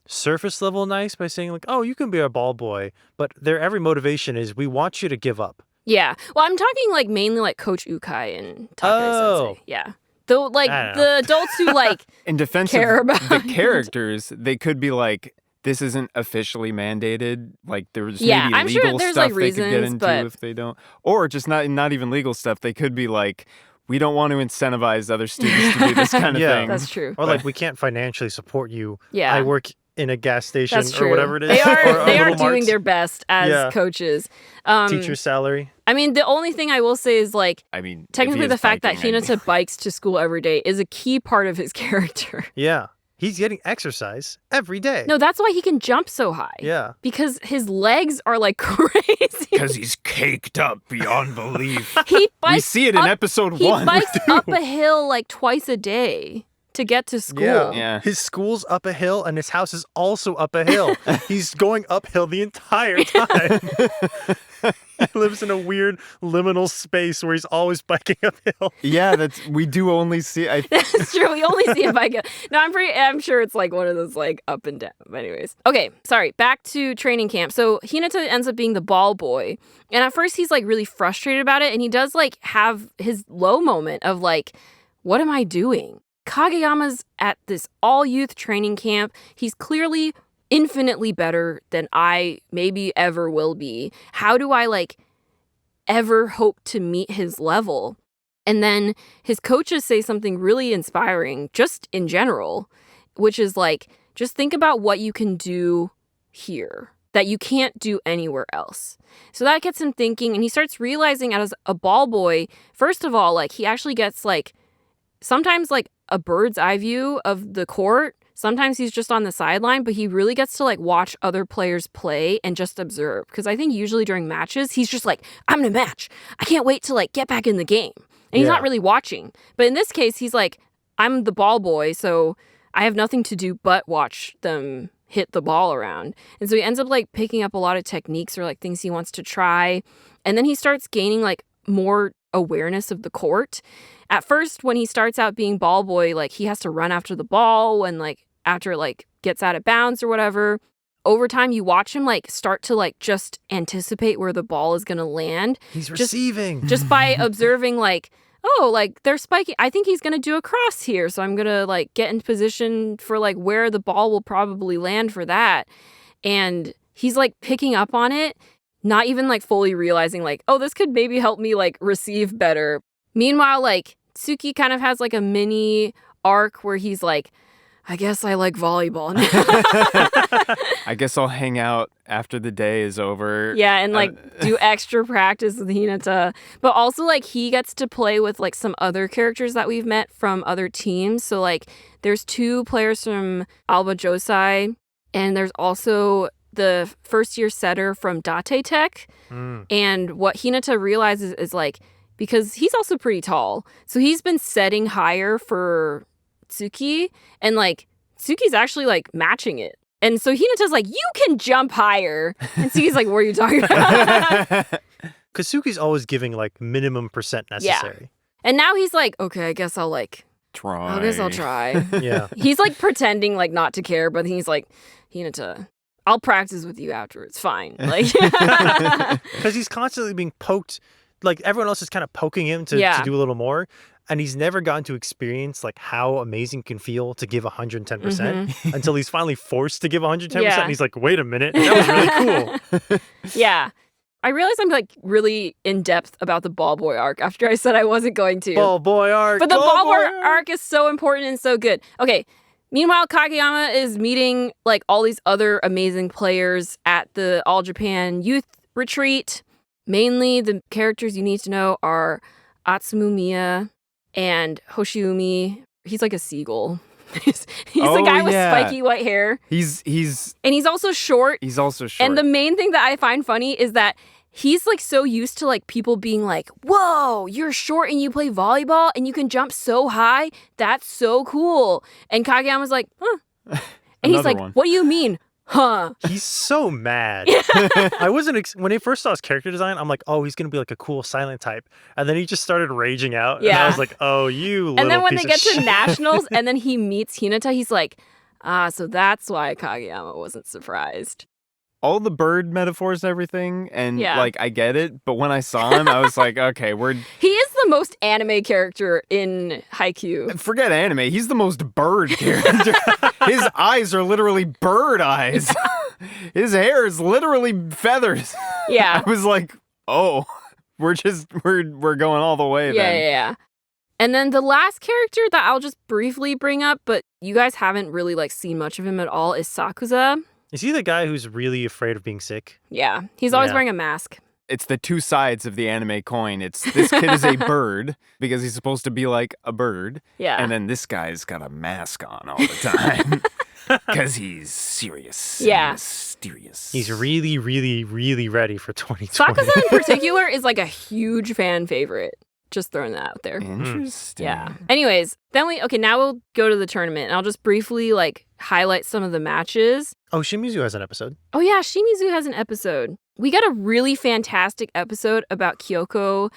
surface level nice by saying like, oh, you can be our ball boy. But their every motivation is, we want you to give up. Yeah. Well, I'm talking like mainly like Coach Ukai and Takeda sensei. Yeah. Though, like, the adults who, like, in defense care of about the characters, they could be like, this isn't officially mandated. Like, there's maybe I'm legal sure there's, stuff like, they could get reasons, into but if they don't. Or just not even legal stuff. They could be like, we don't want to incentivize other students to do this kind of Yeah. thing. That's true. Or like, we can't financially support you. Yeah. I work in a gas station That's true. or whatever it is. They or are Little doing Marts. their best as Yeah. coaches. Teacher's salary. I mean, the only thing I will say is like I mean, if he technically is the fact that biking, Hinata bikes to school every day is a key part of his character. Yeah. He's getting exercise every day. No, that's why he can jump so high. Yeah. Because his legs are like crazy. because he's caked up beyond belief. He bikes We see it in up- episode He 1. bikes up a hill like twice a day to get to school. Yeah. His school's up a hill and his house is also up a hill. He's going uphill the entire time. He lives in a weird liminal space where he's always biking uphill. Yeah, we do only see. That's true. We only see a bike. No, I'm sure it's like one of those like up and down. But anyways. Okay, sorry. Back to training camp. So Hinata ends up being the ball boy. And at first he's like really frustrated about it. And he does like have his low moment of like, what am I doing? Kageyama's at this all-youth training camp. He's clearly infinitely better than I maybe ever will be. How do I like ever hope to meet his level? And then his coaches say something really inspiring just in general, which is like, just think about what you can do here that you can't do anywhere else. So that gets him thinking, and he starts realizing as a ball boy, first of all, like he actually gets like sometimes like a bird's eye view of the court. Sometimes he's just on the sideline, but he really gets to like watch other players play and just observe. Because I think usually during matches, he's just like, I'm in a match. I can't wait to like get back in the game. And he's not really watching. But in this case, he's like, I'm the ball boy, so I have nothing to do but watch them hit the ball around. And so he ends up like picking up a lot of techniques or like things he wants to try. And then he starts gaining like more awareness of the court. At first, when he starts out being ball boy, like he has to run after the ball when like after it like gets out of bounds or whatever. Over time, you watch him like start to like just anticipate where the ball is going to land. He's receiving. Just by observing like, oh, like they're spiking. I think he's going to do a cross here. So I'm going to like get in position for like where the ball will probably land for that. And he's like picking up on it, not even like fully realizing like, oh, this could maybe help me like receive better. Meanwhile, like Tsukki kind of has like a mini arc where he's like, I guess I like volleyball now. I guess I'll hang out after the day is over. Yeah, and like do extra practice with Hinata. But also like he gets to play with like some other characters that we've met from other teams. So like there's 2 players from Alba Josai, and there's also the first year setter from Date Tech. And what Hinata realizes is like, because he's also pretty tall, so he's been setting higher for Tsukki, and like Tsuki's actually like matching it. And so Hinata's like, you can jump higher. And Tsuki's like, what are you talking about? Kazuki's always giving like minimum % necessary. And now he's like, okay, I guess I'll like, Try. I guess I'll try. Yeah. He's like pretending like not to care, but he's like, Hinata, I'll practice with you afterwards. Fine. Like, Because he's constantly being poked. Like everyone else is kind of poking him to do a little more. And he's never gotten to experience like how amazing it can feel to give 110% until he's finally forced to give 110%. Yeah. And he's like, wait a minute, that was really cool. yeah. I realized I'm like really in depth about the ball boy arc after I said I wasn't going to. Ball boy arc. But the ball boy arc is so important and so good. Okay. Meanwhile, Kageyama is meeting like all these other amazing players at the All Japan Youth Retreat. Mainly the characters you need to know are Atsumu Miya and Hoshiumi. He's like a seagull. he's the guy with spiky white hair. He's And he's also short. He's also short. And the main thing that I find funny is that he's like so used to like people being like, whoa, you're short and you play volleyball and you can jump so high. That's so cool. And Kageyama's like, huh. And he's like, what do you mean? Huh. He's so mad. I wasn't when I first saw his character design, I'm like, oh, he's gonna be like a cool silent type. And then he just started raging out. And I was like, oh, you little And then when piece they of get to shit. nationals and then he meets Hinata, he's like, so that's why Kageyama wasn't surprised. all the bird metaphors and everything, and Yeah. like I get it, but when I saw him, I was like, okay, He is the most anime character in Haikyuu. forget anime. He's the most bird character. His eyes are literally bird eyes. His hair is literally feathers. Yeah. I was like, oh, we're going all the way Yeah, then. yeah, yeah. And then the last character that I'll just briefly bring up, but you guys haven't really like seen much of him at all, is Sakuza. Is he the guy who's really afraid of being sick? Yeah, he's always Yeah. wearing a mask. It's the two sides of the anime coin. It's this kid is a bird because he's supposed to be like a bird. Yeah. And then this guy's got a mask on all the time because he's serious. and Yeah. mysterious. He's really, really, really ready for 2020. Sakuza in particular is like a huge fan favorite. Just throwing that out there. Interesting. Yeah. Anyways, now we'll go to the tournament, and I'll just briefly like highlight some of the matches. Oh, Shimizu has an episode. Oh yeah, Shimizu has an episode. We got a really fantastic episode about Kyoko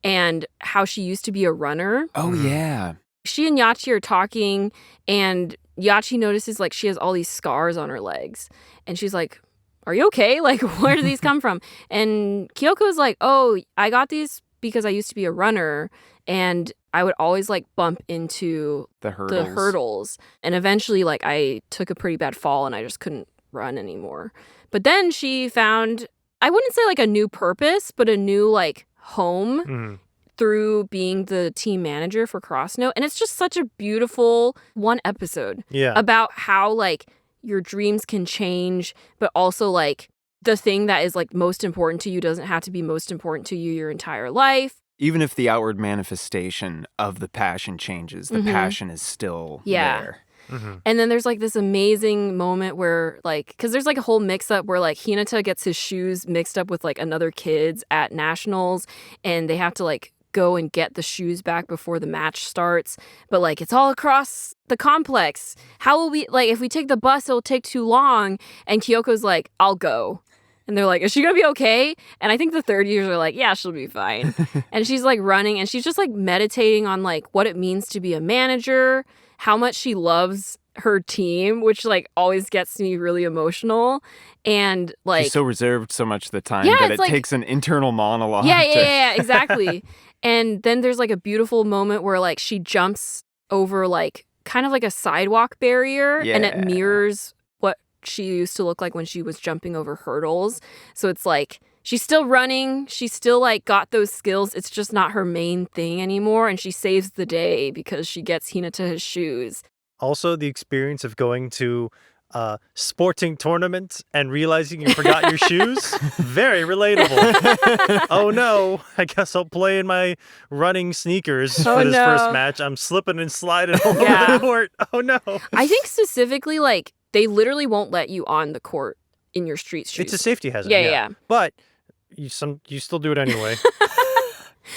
and how she used to be a runner. Oh, yeah. She and Yachi are talking, and Yachi notices like she has all these scars on her legs, and she's like, "Are you okay? Like, where do these come from?" And Kyoko's like, "Oh, I got these because I used to be a runner, and I would always like bump into The hurdles. the hurdles, and eventually like I took a pretty bad fall and I just couldn't run anymore." But then she found, I wouldn't say like a new purpose, but a new like home Mhm. through being the team manager for Crossnote. And it's just such a beautiful one episode Yeah. about how like your dreams can change, but also like the thing that is like most important to you doesn't have to be most important to you your entire life. Even if the outward manifestation of the passion changes, the Mhm. passion is still Yeah. there. Mhm. And then there's like this amazing moment where like, because there's like a whole mix up where like Hinata gets his shoes mixed up with like another kid's at nationals, and they have to like go and get the shoes back before the match starts. But like it's all across the complex. How will we, like, if we take the bus, it'll take too long. And Kyoko's like, "I'll go." And they're like, "Is she gonna be okay?" And I think the third years are like, "Yeah, she'll be fine." And she's like running, and she's just like meditating on like what it means to be a manager, how much she loves her team, which like always gets me really emotional. And like, She's so reserved so much of the time Yeah, that it's it like- takes an internal monologue. yeah, exactly. And then there's like a beautiful moment where like she jumps over like kind of like a sidewalk barrier, and it Yeah. mirrors what she used to look like when she was jumping over hurdles. So it's like she's still running, she's still like got those skills, it's just not her main thing anymore, and she saves the day because she gets Hinata his shoes. Also, the experience of going to sporting tournament and realizing you forgot your shoes. Very relatable. Oh no, I guess I'll play in my running sneakers Oh, for this no. first match. I'm slipping and sliding all Yeah. over the court. Oh no. I think specifically like they literally won't let you on the court in your street shoes. It's a safety hazard. yeah. But you still do it anyway.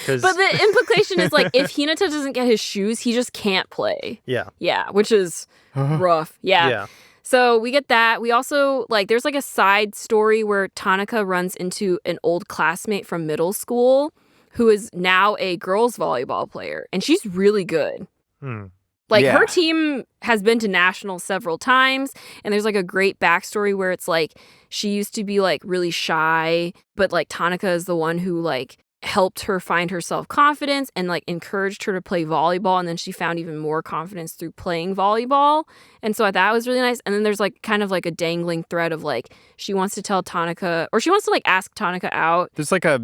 'Cause- But the implication is like if Hinata doesn't get his shoes, he just can't play. yeah. Yeah, which is rough. Yeah. So we get that. We also like there's like a side story where Tanaka runs into an old classmate from middle school who is now a girls volleyball player, and she's really good. Hmm. Like Yeah. her team has been to nationals several times, and there's like a great backstory where it's like she used to be like really shy, but like Tanaka is the one who like helped her find her self-confidence and like encouraged her to play volleyball, and then she found even more confidence through playing volleyball. And so that was really nice. And then there's like kind of like a dangling thread of like she wants to tell Tanaka, or she wants to like ask Tanaka out. There's like a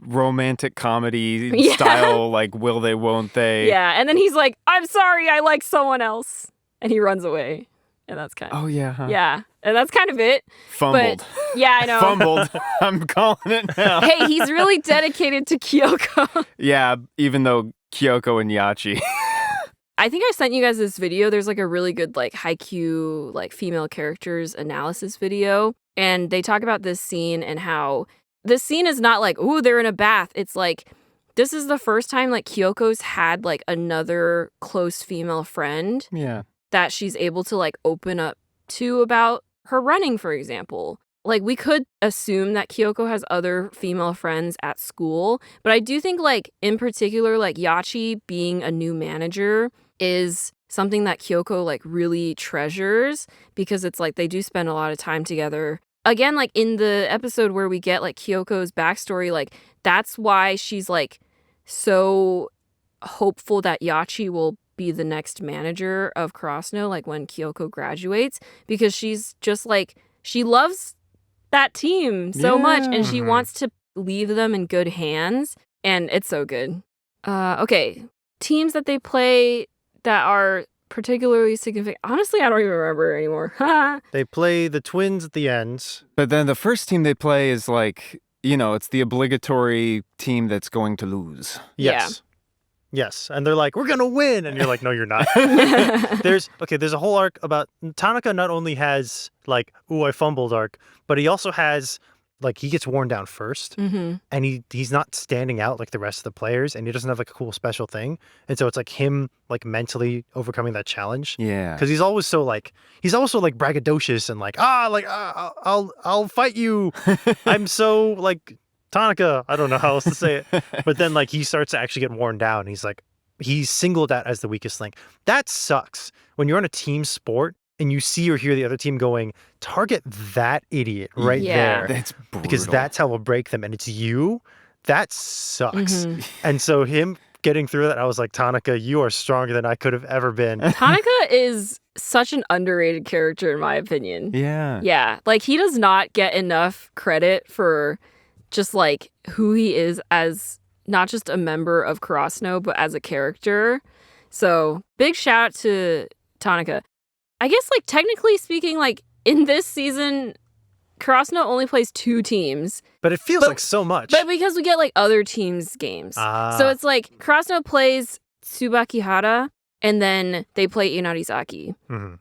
romantic comedy Yeah. style, like will they, won't they? Yeah, and then he's like, "I'm sorry, I like someone else," and he runs away. And that's kind of Oh, yeah. Huh? yeah, and that's kind of it. Fumbled. Yeah, I know. Fumbled. I'm calling it now. Hey, he's really dedicated to Kyoko. Yeah, even though Kyoko and Yachi. I think I sent you guys this video. There's like a really good like Haikyuu like female characters analysis video, and they talk about this scene and how this scene is not like, ooh, they're in a bath. It's like this is the first time like Kyoko's had like another close female friend Yeah. that she's able to like open up to about her running, for example. Like we could assume that Kyoko has other female friends at school, but I do think like in particular like Yachi being a new manager is something that Kyoko like really treasures, because it's like they do spend a lot of time together. Again, like in the episode where we get like Kyoko's backstory, like that's why she's like so hopeful that Yachi will be the next manager of Crossnote, like when Kyoko graduates, because she's just like, she loves that team so much, and she Mhm. wants to leave them in good hands, and it's so good. Okay, teams that they play that are particularly significant? Honestly, I don't even remember anymore. They play the Twins at the end. But then the first team they play is like, it's the obligatory team that's going to lose. Yes. Yes. And they're like, we're going to win. And you're like, no, you're not. There's a whole arc about Tanaka not only has like, ooh, I fumbled arc, but he also has like he gets worn down first Mm-hmm. and he's not standing out like the rest of the players and he doesn't have like a cool special thing. And so it's like him like mentally overcoming that challenge. Yeah. Because he's also like braggadocious and like, I'll fight you. I'm so like Tanaka. I don't know how else to say it. But then like he starts to actually get worn down. He's singled out as the weakest link. That sucks. When you're on a team sport and you see or hear the other team going, target that idiot right there. That's brutal. Because that's how we'll break them. And it's you. That sucks. Mm-hmm. And so him getting through that, I was like, Tanaka, you are stronger than I could have ever been. Tanaka is such an underrated character, in my opinion. Yeah. Yeah. Like, he does not get enough credit for just, like, who he is as not just a member of Kurosno, but as a character. So, big shout out to Tanaka. I guess, like, technically speaking, like, in this season, Kurosno only plays 2 teams. But it feels like so much. But because we get, like, other teams' games. So it's like, Kurosno plays Tsubakihara, and then they play Inarizaki. Mm-hmm.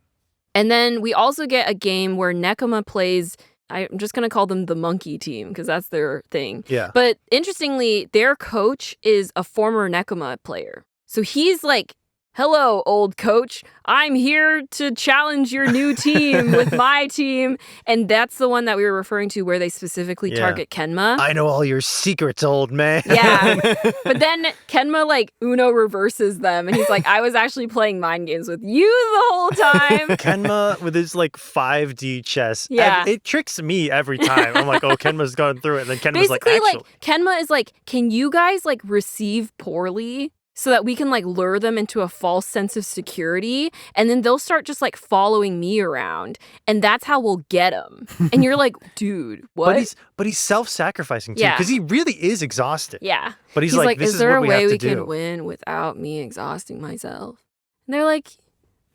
And then we also get a game where Nekoma plays, I'm just going to call them the monkey team, because that's their thing. Yeah. But interestingly, their coach is a former Nekoma player. So he's like, hello, old coach. I'm here to challenge your new team with my team. And that's the one that we were referring to where they specifically target Kenma. I know all your secrets, old man. Yeah. But then Kenma, like, Uno reverses them. And he's like, I was actually playing mind games with you the whole time. Kenma with his, like, 5D chess. Yeah. It tricks me every time. I'm like, oh, Kenma's gone through it. And then Kenma's Basically, like, actually. Kenma is like, can you guys, like, receive poorly so that we can, like, lure them into a false sense of security? And then they'll start just, like, following me around. And that's how we'll get them. And you're like, dude, what? But he's self-sacrificing, too. Yeah. Because he really is exhausted. Yeah. But he's like, this is is there what a we way have we to do. can win without me exhausting myself? And they're like,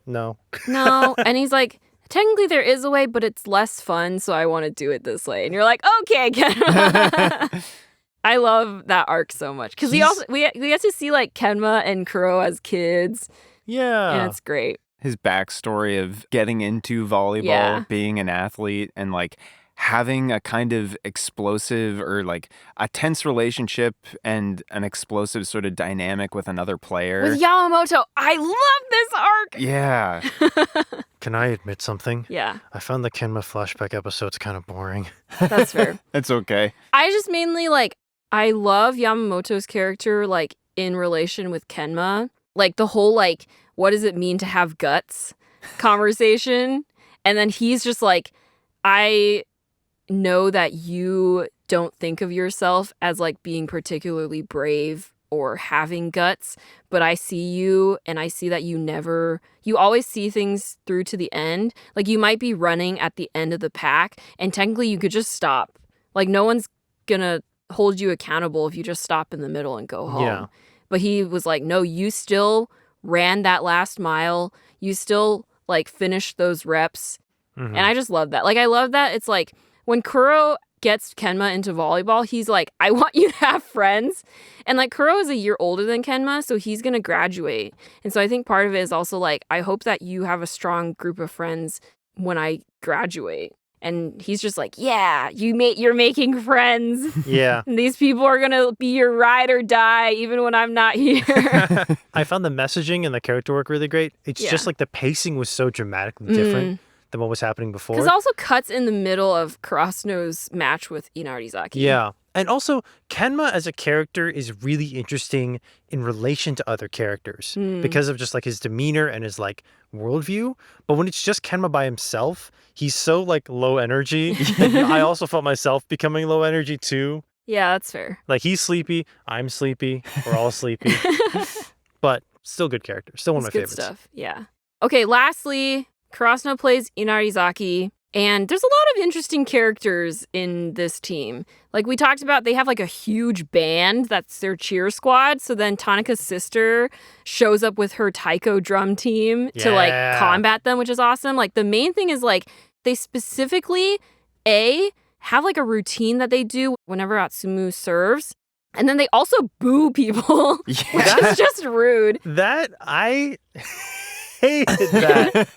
No. no. And he's like, technically there is a way, but it's less fun, so I want to do it this way. And you're like, okay, Kenma. I love that arc so much. Because we get to see, like, Kenma and Kuro as kids. Yeah. And it's great. His backstory of getting into volleyball, being an athlete, and, like, having a kind of explosive or, like, a tense relationship and an explosive sort of dynamic with another player. With Yamamoto. I love this arc. Yeah. Can I admit something? Yeah, I found the Kenma flashback episodes kind of boring. that's fair. It's okay. I just mainly, like, I love Yamamoto's character, like, in relation with Kenma. Like, the whole, like, what does it mean to have guts conversation? And then he's just like, I know that you don't think of yourself as, like, being particularly brave or having guts, but I see you and I see that you always see things through to the end. Like, you might be running at the end of the pack and technically you could just stop. Like, no one's gonna hold you accountable if you just stop in the middle and go home. Yeah. But he was like, no, you still ran that last mile. You still, like, finished those reps. Mm-hmm. And I just love that. Like, I love that it's like when Kuro gets Kenma into volleyball, he's like, I want you to have friends. And, like, Kuro is a year older than Kenma, so he's going to graduate. And so I think part of it is also, like, I hope that you have a strong group of friends when I graduate. And he's just like, yeah, you're making friends. Yeah. And these people are going to be your ride or die even when I'm not here. I found the messaging and the character work really great. It's Yeah. just like the pacing was so dramatically different than what was happening before. Because it also cuts in the middle of Kurosno's match with Inarizaki. Yeah. And also, Kenma as a character is really interesting in relation to other characters because of just, like, his demeanor and his, like, worldview. But when it's just Kenma by himself, he's so, like, low energy. And I also felt myself becoming low energy too. Yeah, that's fair. Like, he's sleepy, I'm sleepy, we're all sleepy. But still good character. Still one of my It's good favorites. stuff. Yeah. Okay, lastly, Kurosno plays Inarizaki. And there's a lot of interesting characters in this team. Like we talked about, they have like a huge band that's their cheer squad. So then Tanaka's sister shows up with her taiko drum team to like combat them, which is awesome. Like the main thing is like they specifically, have like a routine that they do whenever Atsumu serves. And then they also boo people, which is just rude. That, I hated that.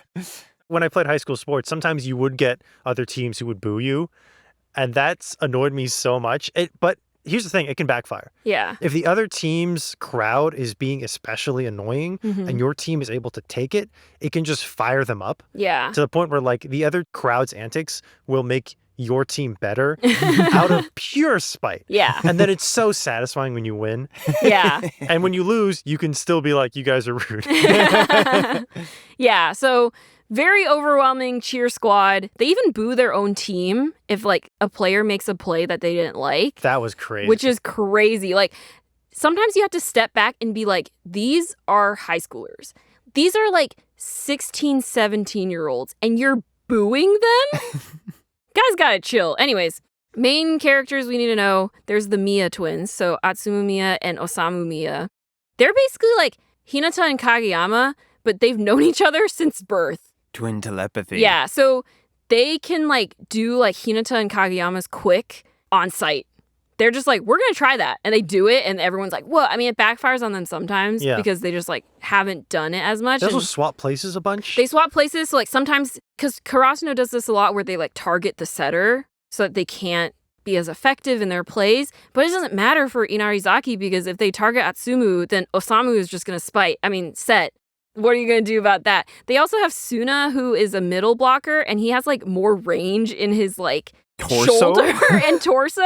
When I played high school sports, sometimes you would get other teams who would boo you, and that's annoyed me so much. But here's the thing, it can backfire. Yeah. If the other team's crowd is being especially annoying and your team is able to take it, it can just fire them up. Yeah. To the point where like the other crowd's antics will make your team better out of pure spite. Yeah. And then it's so satisfying when you win. Yeah. And when you lose, you can still be like, you guys are rude. Yeah. So very overwhelming cheer squad. They even boo their own team if like a player makes a play that they didn't like. That was crazy. Which is crazy. Like sometimes you have to step back and be like, these are high schoolers. These are like 16, 17-year-olds and you're booing them? Guys gotta chill. Anyways, main characters we need to know. There's the Miya twins. So Atsumu Miya and Osamu Miya. They're basically like Hinata and Kageyama, but they've known each other since birth. Twin telepathy. Yeah, so they can like do like Hinata and Kageyama's quick on site. They're just like, we're going to try that. And they do it and everyone's like, well, I mean, it backfires on them sometimes because they just like haven't done it as much. They also swap places a bunch. They swap places. So like sometimes, because Karasuno does this a lot where they like target the setter so that they can't be as effective in their plays. But it doesn't matter for Inarizaki because if they target Atsumu, then Osamu is just going to set. What are you going to do about that? They also have Suna, who is a middle blocker, and he has like more range in his like shoulder and torso.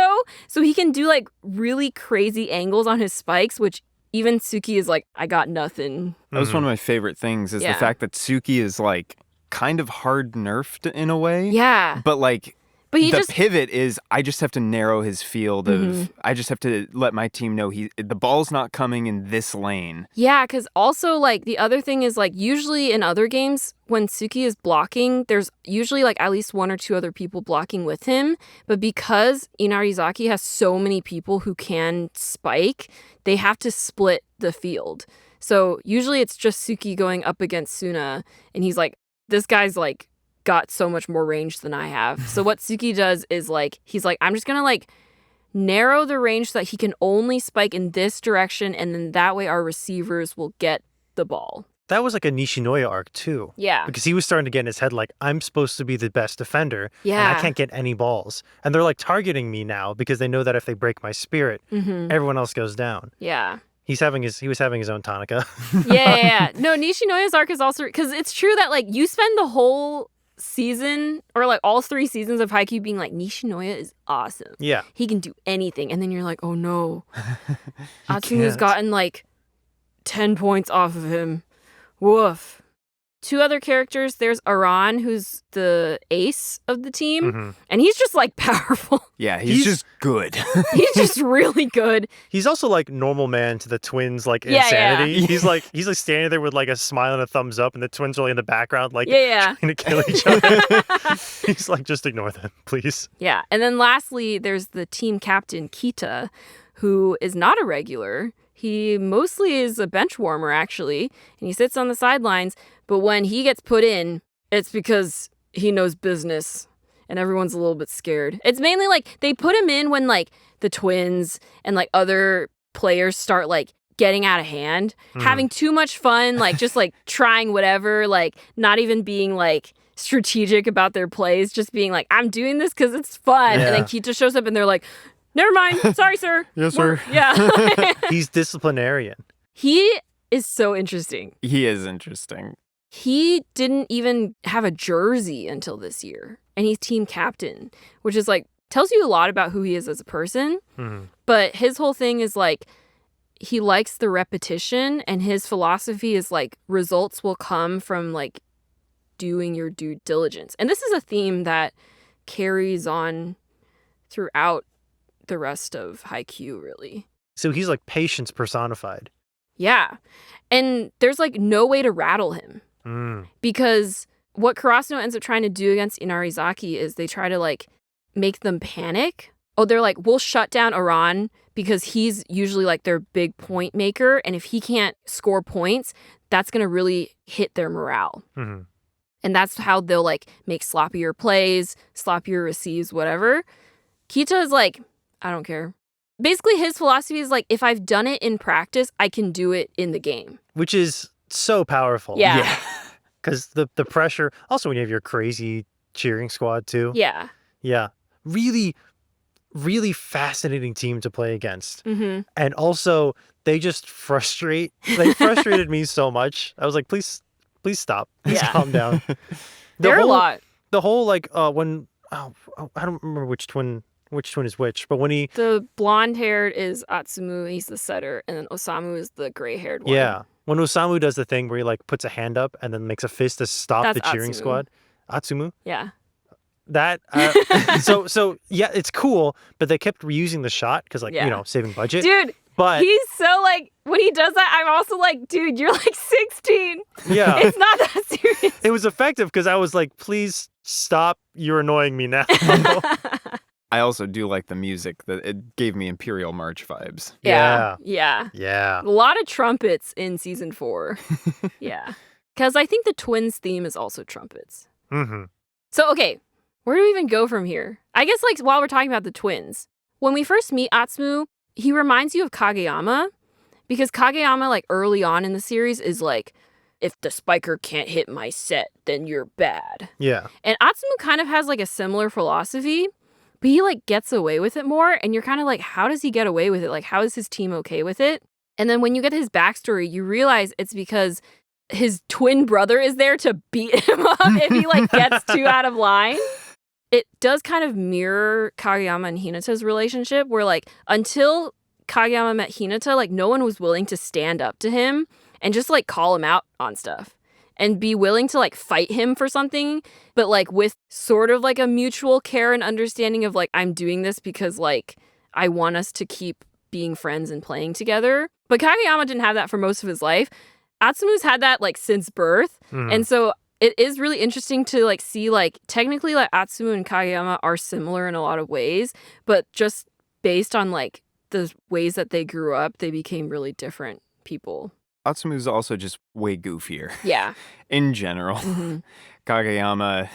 So he can do like really crazy angles on his spikes, which even Tsukki is like, I got nothing. That was one of my favorite things is the fact that Tsukki is like kind of hard nerfed in a way. Yeah. But like But the pivot is I just have to narrow his field of I just have to let my team know the ball's not coming in this lane. Yeah, because also like the other thing is like usually in other games when Tsukki is blocking, there's usually like at least one or two other people blocking with him. But because Inarizaki has so many people who can spike, they have to split the field. So usually it's just Tsukki going up against Suna, and he's like, this guy's like got so much more range than I have. So what Tsukki does is like, he's like, I'm just gonna like narrow the range so that he can only spike in this direction, and then that way our receivers will get the ball. That was like a Nishinoya arc too. Yeah. Because he was starting to get in his head like, I'm supposed to be the best defender. Yeah. And I can't get any balls. And they're like targeting me now because they know that if they break my spirit, everyone else goes down. Yeah. He was having his own Tanaka. Yeah. No, Nishinoya's arc is also, because it's true that like you spend the whole season or like all 3 seasons of Haikyuu being like, Nishinoya is awesome. Yeah. He can do anything. And then you're like, oh no. Atsumu's gotten like 10 points off of him. Woof. 2 other characters. There's Aran, who's the ace of the team. And he's just like powerful. Yeah, he's just good. He's just really good. He's also like normal man to the twins, like Yeah, insanity. yeah. He's like standing there with like a smile and a thumbs up, and the twins are like in the background, like Yeah. trying to kill each other. He's like, just ignore them, please. Yeah. And then lastly, there's the team captain, Kita, who is not a regular. He mostly is a bench warmer, actually, and he sits on the sidelines. But when he gets put in, it's because he knows business, and everyone's a little bit scared. It's mainly like they put him in when like the twins and like other players start like getting out of hand, having too much fun, like just like trying whatever, like not even being like strategic about their plays, just being like, I'm doing this because it's fun. Yeah. And then Kita shows up and they're like, never mind. Sorry, sir. Yes, sir. Yeah. He's disciplinarian. He is so interesting. He is interesting. He didn't even have a jersey until this year. And he's team captain, which is like, tells you a lot about who he is as a person. But his whole thing is like, he likes the repetition, and his philosophy is like, results will come from like doing your due diligence. And this is a theme that carries on throughout the rest of Haikyuu, really. So he's like patience personified. Yeah. And there's like no way to rattle him because what Karasuno ends up trying to do against Inarizaki is they try to like make them panic. Oh, they're like, we'll shut down Iran because he's usually like their big point maker. And if he can't score points, that's going to really hit their morale. Mm-hmm. And that's how they'll like make sloppier plays, sloppier receives, whatever. Kita is like, I don't care. Basically, his philosophy is like, if I've done it in practice, I can do it in the game. Which is so powerful. Yeah. Because the pressure, also when you have your crazy cheering squad too. Yeah. Yeah. Really, really fascinating team to play against. Mm-hmm. And also, they just frustrated me so much. I was like, please stop. Please calm down. They're a lot. The whole, like, when, I don't remember which twin is which, but when he... The blonde-haired is Atsumu, he's the setter, and then Osamu is the gray-haired one. Yeah. When Osamu does the thing where he, like, puts a hand up and then makes a fist to stop That's the cheering Atsumu. squad. Atsumu? Yeah. That, so yeah, it's cool, but they kept reusing the shot because, like, saving budget. Dude, but he's so, like, when he does that, I'm also like, dude, you're, like, 16. Yeah. It's not that serious. It was effective because I was like, please stop. You're annoying me now. I also do like the music. That it gave me Imperial March vibes. Yeah. Yeah. A lot of trumpets in season 4. Yeah. Because I think the twins theme is also trumpets. Mm-hmm. So, okay, where do we even go from here? I guess, like, while we're talking about the twins, when we first meet Atsumu, he reminds you of Kageyama, because Kageyama, like, early on in the series is like, if the spiker can't hit my set, then you're bad. Yeah. And Atsumu kind of has, like, a similar philosophy, but he, like, gets away with it more, and you're kind of like, how does he get away with it? Like, how is his team okay with it? And then when you get his backstory, you realize it's because his twin brother is there to beat him up if he, like, gets too out of line. It does kind of mirror Kageyama and Hinata's relationship, where, like, until Kageyama met Hinata, like, no one was willing to stand up to him and just, like, call him out on stuff and be willing to, like, fight him for something, but, like, with sort of, like, a mutual care and understanding of, like, I'm doing this because, like, I want us to keep being friends and playing together. But Kageyama didn't have that for most of his life. Atsumu's had that, like, since birth. And so it is really interesting to, like, see, like, technically, like, Atsumu and Kageyama are similar in a lot of ways, but just based on, like, the ways that they grew up, they became really different people. Atsumu's also just way goofier. Yeah. In general. Mm-hmm. Kageyama,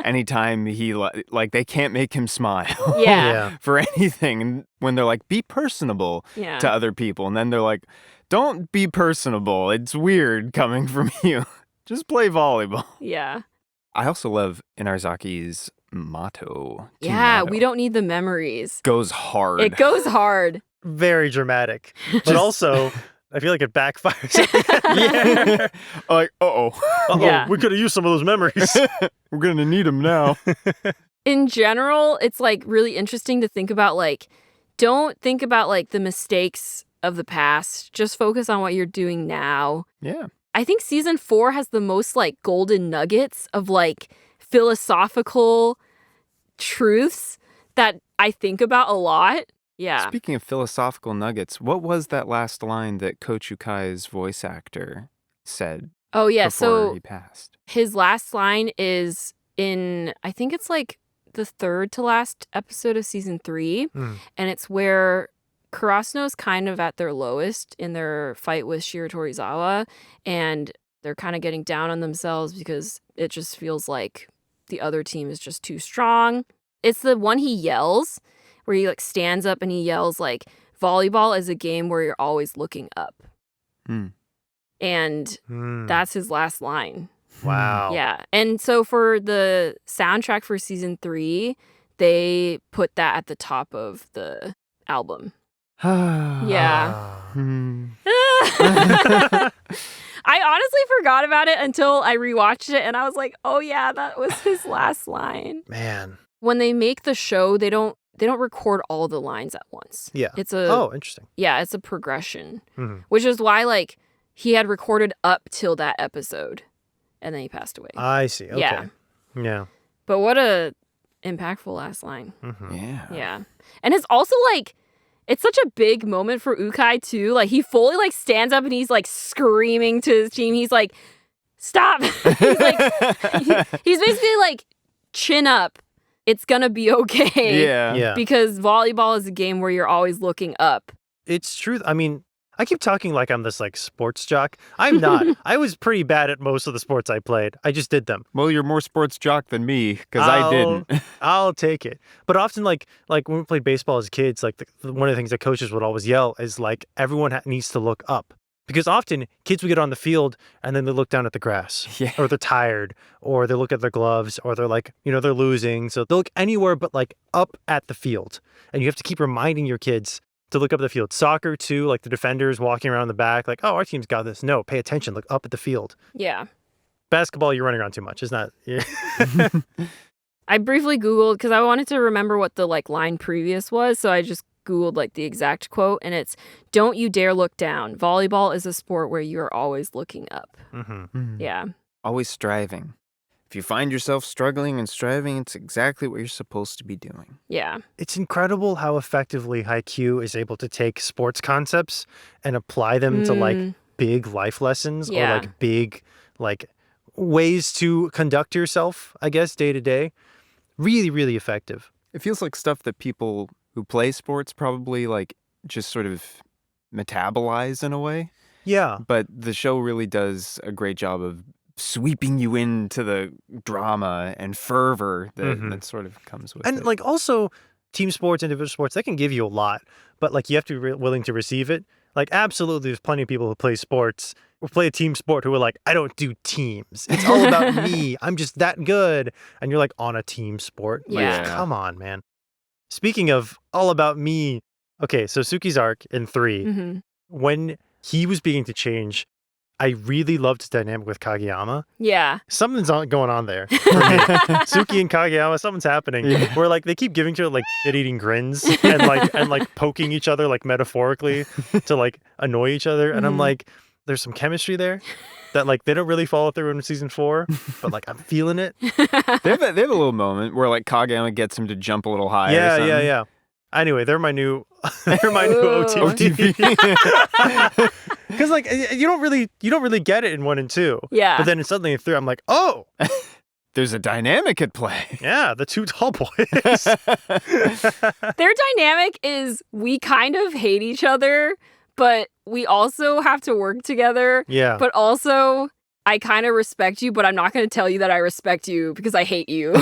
anytime he, like, they can't make him smile Yeah. for anything. And when they're like, be personable Yeah. to other people. And then they're like, don't be personable. It's weird coming from you. Just play volleyball. Yeah. I also love Inarizaki's motto. team Yeah, motto. we don't need the memories. Goes hard. It goes hard. Very dramatic. But also, I feel like it backfires. Yeah. Like, uh-oh. Yeah. We could have used some of those memories. We're going to need them now. In general, it's, like, really interesting to think about, like, don't think about, like, the mistakes of the past. Just focus on what you're doing now. Yeah. I think season 4 has the most, like, golden nuggets of, like, philosophical truths that I think about a lot. Yeah. Speaking of philosophical nuggets, what was that last line that Kochukai's voice actor said Oh, yeah. before So he passed? his last line is in, I think it's, like, the third to last episode of season 3. And it's where Karasuno's kind of at their lowest in their fight with Shiratorizawa, and they're kind of getting down on themselves because it just feels like the other team is just too strong. It's the one he yells, where he, like, stands up and he yells, like, volleyball is a game where you're always looking up. And that's his last line. Wow. Yeah. And so for the soundtrack for season 3, they put that at the top of the album. Yeah. I honestly forgot about it until I rewatched it, and I was like, oh yeah, that was his last line. Man. When they make the show, they don't record all the lines at once. Yeah. It's a Oh, interesting. Yeah, it's a progression. Which is why, like, he had recorded up till that episode and then he passed away. I see. Okay. Yeah. Yeah. But what a impactful last line. Yeah. Yeah. And it's also, like, it's such a big moment for Ukai, too. Like, he fully, like, stands up and he's, like, screaming to his team. He's like, stop. He's basically like, chin up. It's gonna be okay. Yeah. Because volleyball is a game where you're always looking up. It's true. I mean, I keep talking like I'm this like sports jock. I'm not. I was pretty bad at most of the sports I played. I just did them. Well, you're more sports jock than me because I didn't. I'll take it. But often, like when we played baseball as kids, like one of the things that coaches would always yell is like everyone needs to look up. Because often kids would get on the field and then they look down at the grass, or they're tired, or they look at their gloves, or they're like, they're losing. So they'll look anywhere but like up at the field. And you have to keep reminding your kids to look up at the field. Soccer too, like the defenders walking around the back, like, oh, our team's got this. No, pay attention, look up at the field. Yeah. Basketball, you're running around too much. It's not. Yeah. I briefly Googled because I wanted to remember what the like line previous was. So I just Googled like the exact quote, and it's, "Don't you dare look down. Volleyball is a sport where you are always looking up." Mm-hmm. Yeah. Always striving. If you find yourself struggling and striving, it's exactly what you're supposed to be doing. Yeah. It's incredible how effectively Haikyuu is able to take sports concepts and apply them to like big life lessons or like big like ways to conduct yourself, I guess, day to day. Really, really effective. It feels like stuff that people who play sports probably like just sort of metabolize in a way. Yeah. But the show really does a great job of sweeping you into the drama and fervor that sort of comes with it. And like also team sports, individual sports, they can give you a lot, but like you have to be willing to receive it. Like absolutely there's plenty of people who play sports, who play a team sport who are like, I don't do teams. It's all about me. I'm just that good. And you're like on a team sport. Like, Yeah. come on, man. Speaking of all about me. Okay, so Tsukki's arc in 3, when he was beginning to change, I really loved his dynamic with Kageyama. Yeah. Something's going on there. For me. Tsukki and Kageyama, something's happening. Where like they keep giving each other like shit-eating grins and like poking each other like metaphorically to like annoy each other. And I'm like, there's some chemistry there that like they don't really follow through in season 4, but like I'm feeling it. They have a little moment where like Kageyama gets him to jump a little higher. Yeah. Anyway, they're my new OTP. Because like you don't really get it in 1 and 2. Yeah. But then suddenly in 3, I'm like, oh, There's a dynamic at play. yeah, the 2 tall boys. Their dynamic is we kind of hate each other, but we also have to work together. Yeah. But also, I kind of respect you, but I'm not going to tell you that I respect you because I hate you.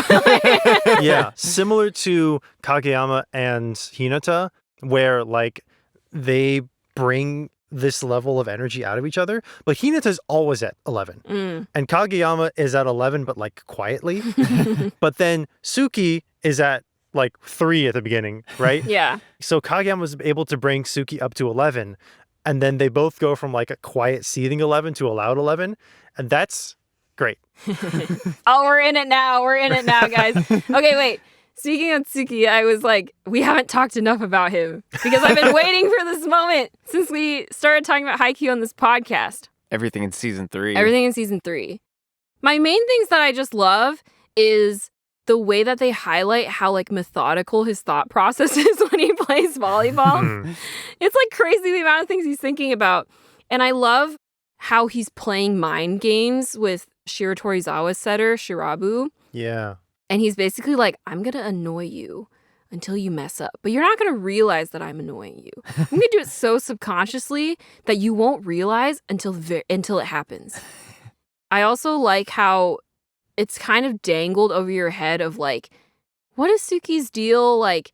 Yeah, similar to Kageyama and Hinata, where like they bring this level of energy out of each other, but Hinata's always at 11 and Kageyama is at 11 but like quietly. But then Tsukki is at like 3 at the beginning, right? Yeah. So Kageyama was able to bring Tsukki up to 11, and then they both go from like a quiet seething 11 to a loud 11, and that's great. Oh, we're in it now, guys. Okay, wait. Speaking of Tsukki, I was like, we haven't talked enough about him because I've been waiting for this moment since we started talking about Haikyuu on this podcast. Everything in season 3. Everything in season 3. My main things that I just love is the way that they highlight how like methodical his thought process is when he plays volleyball. It's like crazy the amount of things he's thinking about. And I love how he's playing mind games with Shiratorizawa's setter, Shirabu. Yeah. And he's basically like, I'm going to annoy you until you mess up. But you're not going to realize that I'm annoying you. I'm going to do it so subconsciously that you won't realize until it happens. I also like how it's kind of dangled over your head of like, what is Tsukki's deal? Like,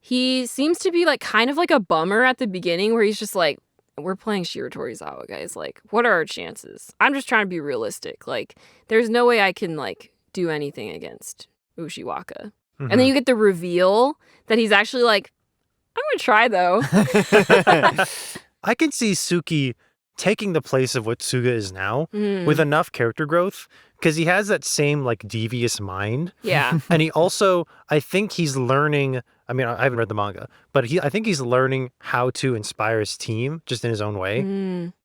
he seems to be like kind of like a bummer at the beginning where he's just like, we're playing Shiratorizawa, guys. Like, what are our chances? I'm just trying to be realistic. Like, there's no way I can like do anything against Ushiwaka. And then you get the reveal that he's actually like, I'm going to try though. I can see Tsukki taking the place of what Tsuga is now with enough character growth, because he has that same like devious mind. Yeah. And he also, I think he's learning, I mean, I haven't read the manga, but I think he's learning how to inspire his team just in his own way.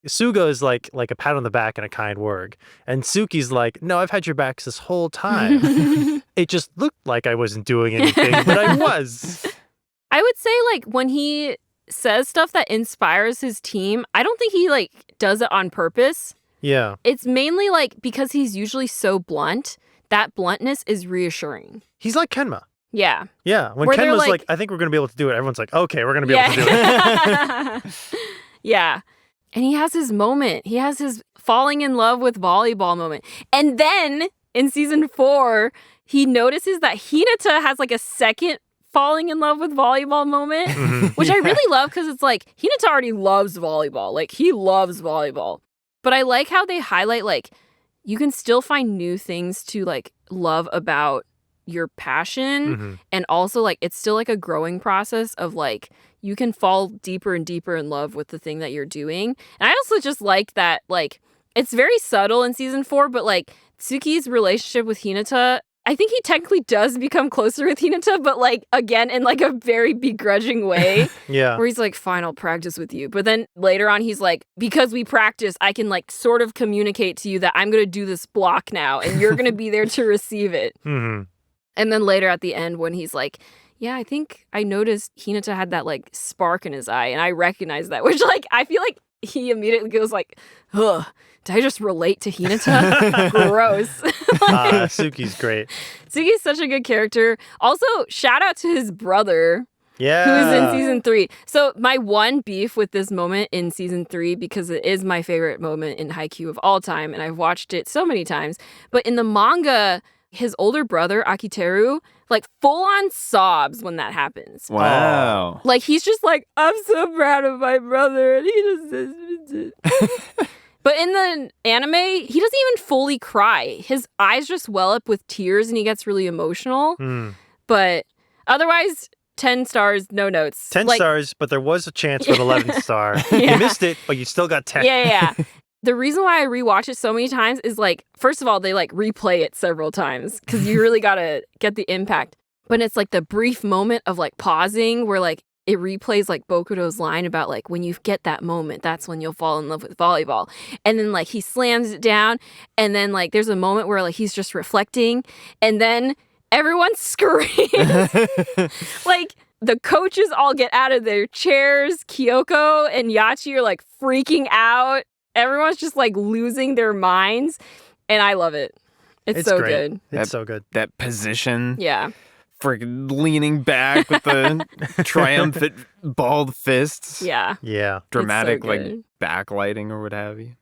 Suga is like a pat on the back and a kind word. And Tsuki's like, no, I've had your backs this whole time. It just looked like I wasn't doing anything, but I was. I would say like when he says stuff that inspires his team, I don't think he like does it on purpose. Yeah. It's mainly like because he's usually so blunt, that bluntness is reassuring. He's like Kenma. Yeah. Yeah. When Where they're Kenma's like- like, I think we're going to be able to do it, everyone's like, okay, we're going to be able to do it. Yeah. And he has his moment. He has his falling in love with volleyball moment. And then in season 4, he notices that Hinata has like a second falling in love with volleyball moment, which I really love because it's like Hinata already loves volleyball. Like he loves volleyball. But I like how they highlight like you can still find new things to like love about your passion. And also like it's still like a growing process of like you can fall deeper and deeper in love with the thing that you're doing. And I also just like that like it's very subtle in season 4, but like Tsuki's relationship with Hinata, I think he technically does become closer with Hinata, but like again in like a very begrudging way. Yeah. Where he's like, fine, I'll practice with you. But then later on, he's like, because we practice, I can like sort of communicate to you that I'm going to do this block now and you're going to be there to receive it. And then later at the end when he's like, yeah, I think I noticed Hinata had that like spark in his eye and I recognize that, which like I feel like he immediately goes like, ugh, did I just relate to Hinata? Gross. Tsuki's great. Tsuki's such a good character. Also, shout out to his brother. Yeah. Who's in season 3. So my one beef with this moment in season 3, because it is my favorite moment in Haikyuu of all time, and I've watched it so many times, but in the manga, his older brother, Akiteru, like full on sobs when that happens. Wow. Like he's just like, I'm so proud of my brother, and he just But in the anime, he doesn't even fully cry. His eyes just well up with tears and he gets really emotional. But otherwise, 10 stars, no notes. 10 stars, but there was a chance for the 11th star. Yeah. You missed it, but you still got 10. Yeah. The reason why I rewatch it so many times is like, first of all, they like replay it several times because you really gotta get the impact. But it's like the brief moment of like pausing where like it replays like Bokudo's line about like when you get that moment, that's when you'll fall in love with volleyball. And then like he slams it down and then like there's a moment where like he's just reflecting and then everyone screams. Like the coaches all get out of their chairs. Kyoko and Yachi are like freaking out. Everyone's just like losing their minds. And I love it. It's so great. good. It's so good. That position. Yeah. Freaking leaning back with the triumphant balled fists. Yeah. Yeah. Dramatic so like good. backlighting or what have you.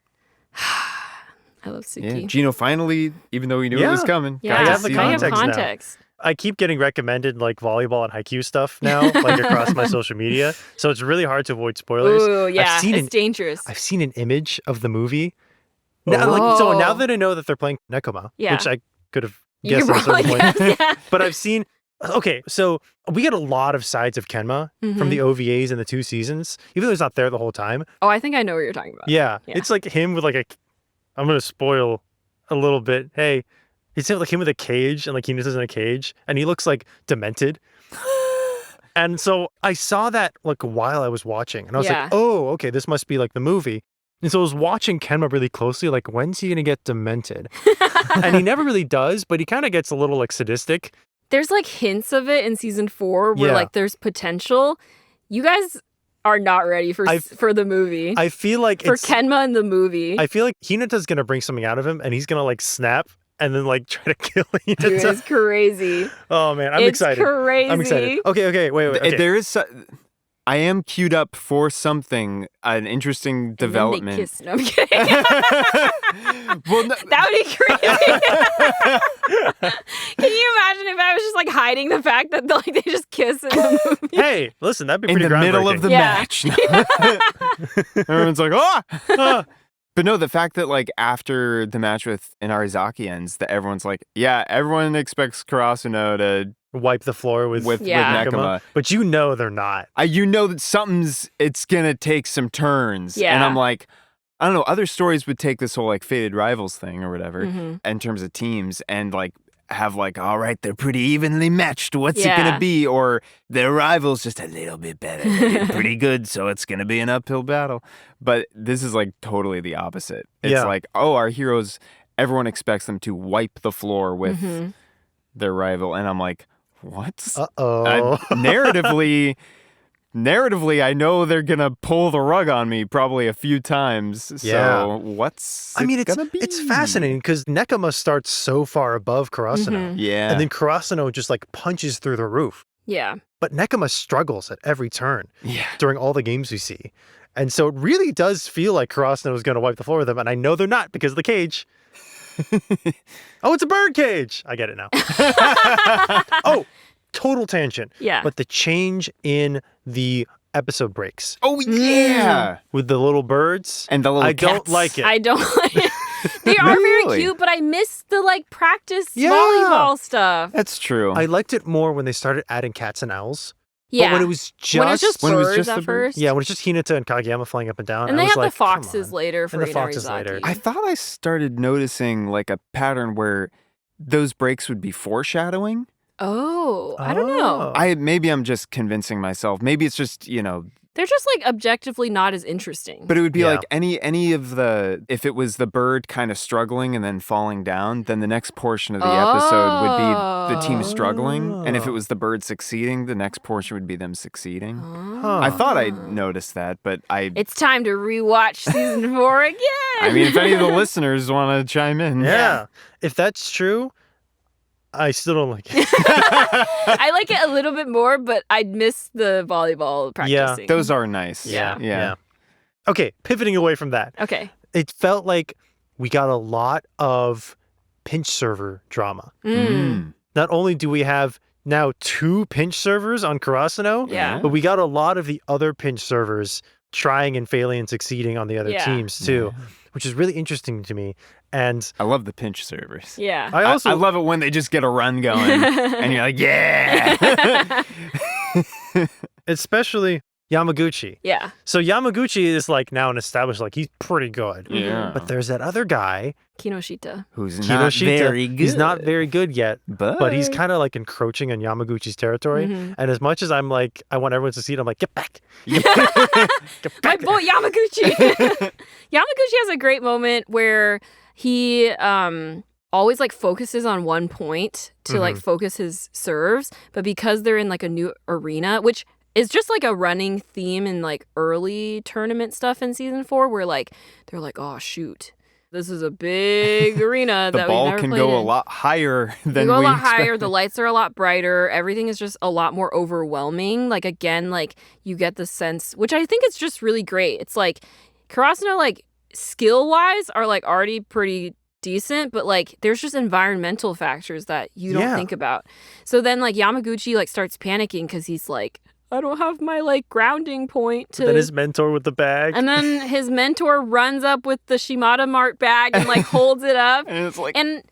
I love Tsukki. Yeah. Jino finally, even though he knew it was coming. Yeah, I have the I have context now. context. I keep getting recommended like volleyball and Haikyuu stuff now, like across my social media. So it's really hard to avoid spoilers. Ooh, yeah, seen it's dangerous. I've seen an image of the movie. Now, so now that I know that they're playing Nekoma, which I could have You guessed at a certain probably point, guessed, yeah. but I've seen. Okay, so we get a lot of sides of Kenma from the OVAs in the 2 seasons, even though he's not there the whole time. Oh, I think I know what you're talking about. Yeah, it's like him with like a. I'm gonna spoil a little bit. Hey, it's like him with a cage and like Hinata's in a cage, and he looks like demented. And so I saw that like while I was watching, and I was like, oh, okay, this must be like the movie. And so I was watching Kenma really closely, like, when's he gonna get demented? And he never really does, but he kind of gets a little like sadistic. There's like hints of it in season 4 where like there's potential. You guys are not ready for the movie. I feel like for Kenma in the movie. I feel like Hinata's gonna bring something out of him, and he's gonna like snap and then like try to kill Hinata. Dude, it's crazy. Oh man, I'm excited. Crazy. I'm excited. Okay, wait. Okay. There is. I am queued up for something, an interesting And development. Then they kiss. No, I'm kidding. Well, no, that would be crazy. Can you imagine if I was just like hiding the fact that like they just kiss in the movie? Hey, listen, that'd be in pretty the middle of the match. Everyone's like, oh. But no, the fact that like after the match with Inarizaki ends, that everyone's like, yeah, everyone expects Karasuno to wipe the floor with Nekoma. But you know they're not. You know that it's gonna take some turns. Yeah. And I'm like, I don't know, other stories would take this whole like fated rivals thing or whatever in terms of teams and like have like, all right, they're pretty evenly matched. What's it gonna be? Or their rival's just a little bit better. They're pretty good, so it's gonna be an uphill battle. But this is like totally the opposite. It's like, oh, our heroes, everyone expects them to wipe the floor with their rival. And I'm like, what? Uh-oh. Narratively, narratively, I know they're gonna pull the rug on me probably a few times. Yeah. So what's it's be? it's fascinating because Nekoma starts so far above Karasuno. Mhm. Yeah. And then Karasuno just like punches through the roof. Yeah. But Nekoma struggles at every turn yeah. during all the games we see. And so it really does feel like Karasuno is going to wipe the floor with them. And I know they're not because of the cage. Oh, it's a bird cage. I get it now. Oh, total tangent. Yeah. But the change in the episode breaks Oh yeah. with the little birds. And the little I don't cats. like it. I don't like it. They are Really? very cute, but I miss the like practice Yeah. volleyball stuff. That's true. I liked it more when they started adding cats and owls. Yeah. But when it was just, when it was just when it was birds just at the bird- first. yeah, when it's just Hinata and Kageyama flying up and down. And I they was have like, the come foxes on. later for And the foxes later. Inarizaki. I thought I started noticing like a pattern where those breaks would be foreshadowing. Oh, I don't know. Oh. Maybe I'm just convincing myself. Maybe it's just, They're just like objectively not as interesting. but it would be Yeah. like any of the, if it was the bird kind of struggling and then falling down, then the next portion of the episode would be the team struggling. And if it was the bird succeeding, the next portion would be them succeeding. Oh. I thought I noticed that, but It's time to rewatch season 4 again. I mean, if any of the listeners want to chime in. Yeah. If that's true, I still don't like it. I like it a little bit more, but I'd miss the volleyball practicing. Those are nice. Yeah. Okay, pivoting away from that. Okay. It felt like we got a lot of pinch server drama. Mm. Not only do we have now 2 pinch servers on Karasuno, Yeah. but we got a lot of the other pinch servers trying and failing and succeeding on the other Yeah. teams too, which is really interesting to me. And I love the pinch servers. Yeah. I also I love it when they just get a run going and you're like, yeah. especially Yamaguchi. Yeah. So Yamaguchi is like now an established, like he's pretty good. Yeah. But there's that other guy, Kinoshita. Who's not Kinoshita. very good. He's not very good yet, but he's But kind of like encroaching on Yamaguchi's territory. Mhm. And as much as I'm like, I want everyone to see it, I'm like, get back. Get My back. boy Yamaguchi. Yamaguchi has a great moment where he always like focuses on one point to like focus his serves, but because they're in like a new arena, which is just like a running theme in like early tournament stuff in season 4, where like they're like, oh shoot, this is a big arena the that we've ball never can played go a in. lot higher They than go a we lot expect. higher. The lights are a lot brighter. Everything is just a lot more overwhelming. Like again, like you get the sense, which I think is just really great. It's like Karasuno, like skill wise, are like already pretty decent, but like there's just environmental factors that you don't Yeah. think about. So then like Yamaguchi like starts panicking because he's like, I don't have my like grounding point to. Then his mentor with the bag. And then his mentor runs up with the Shimada Mart bag and like holds it up. And it's like, And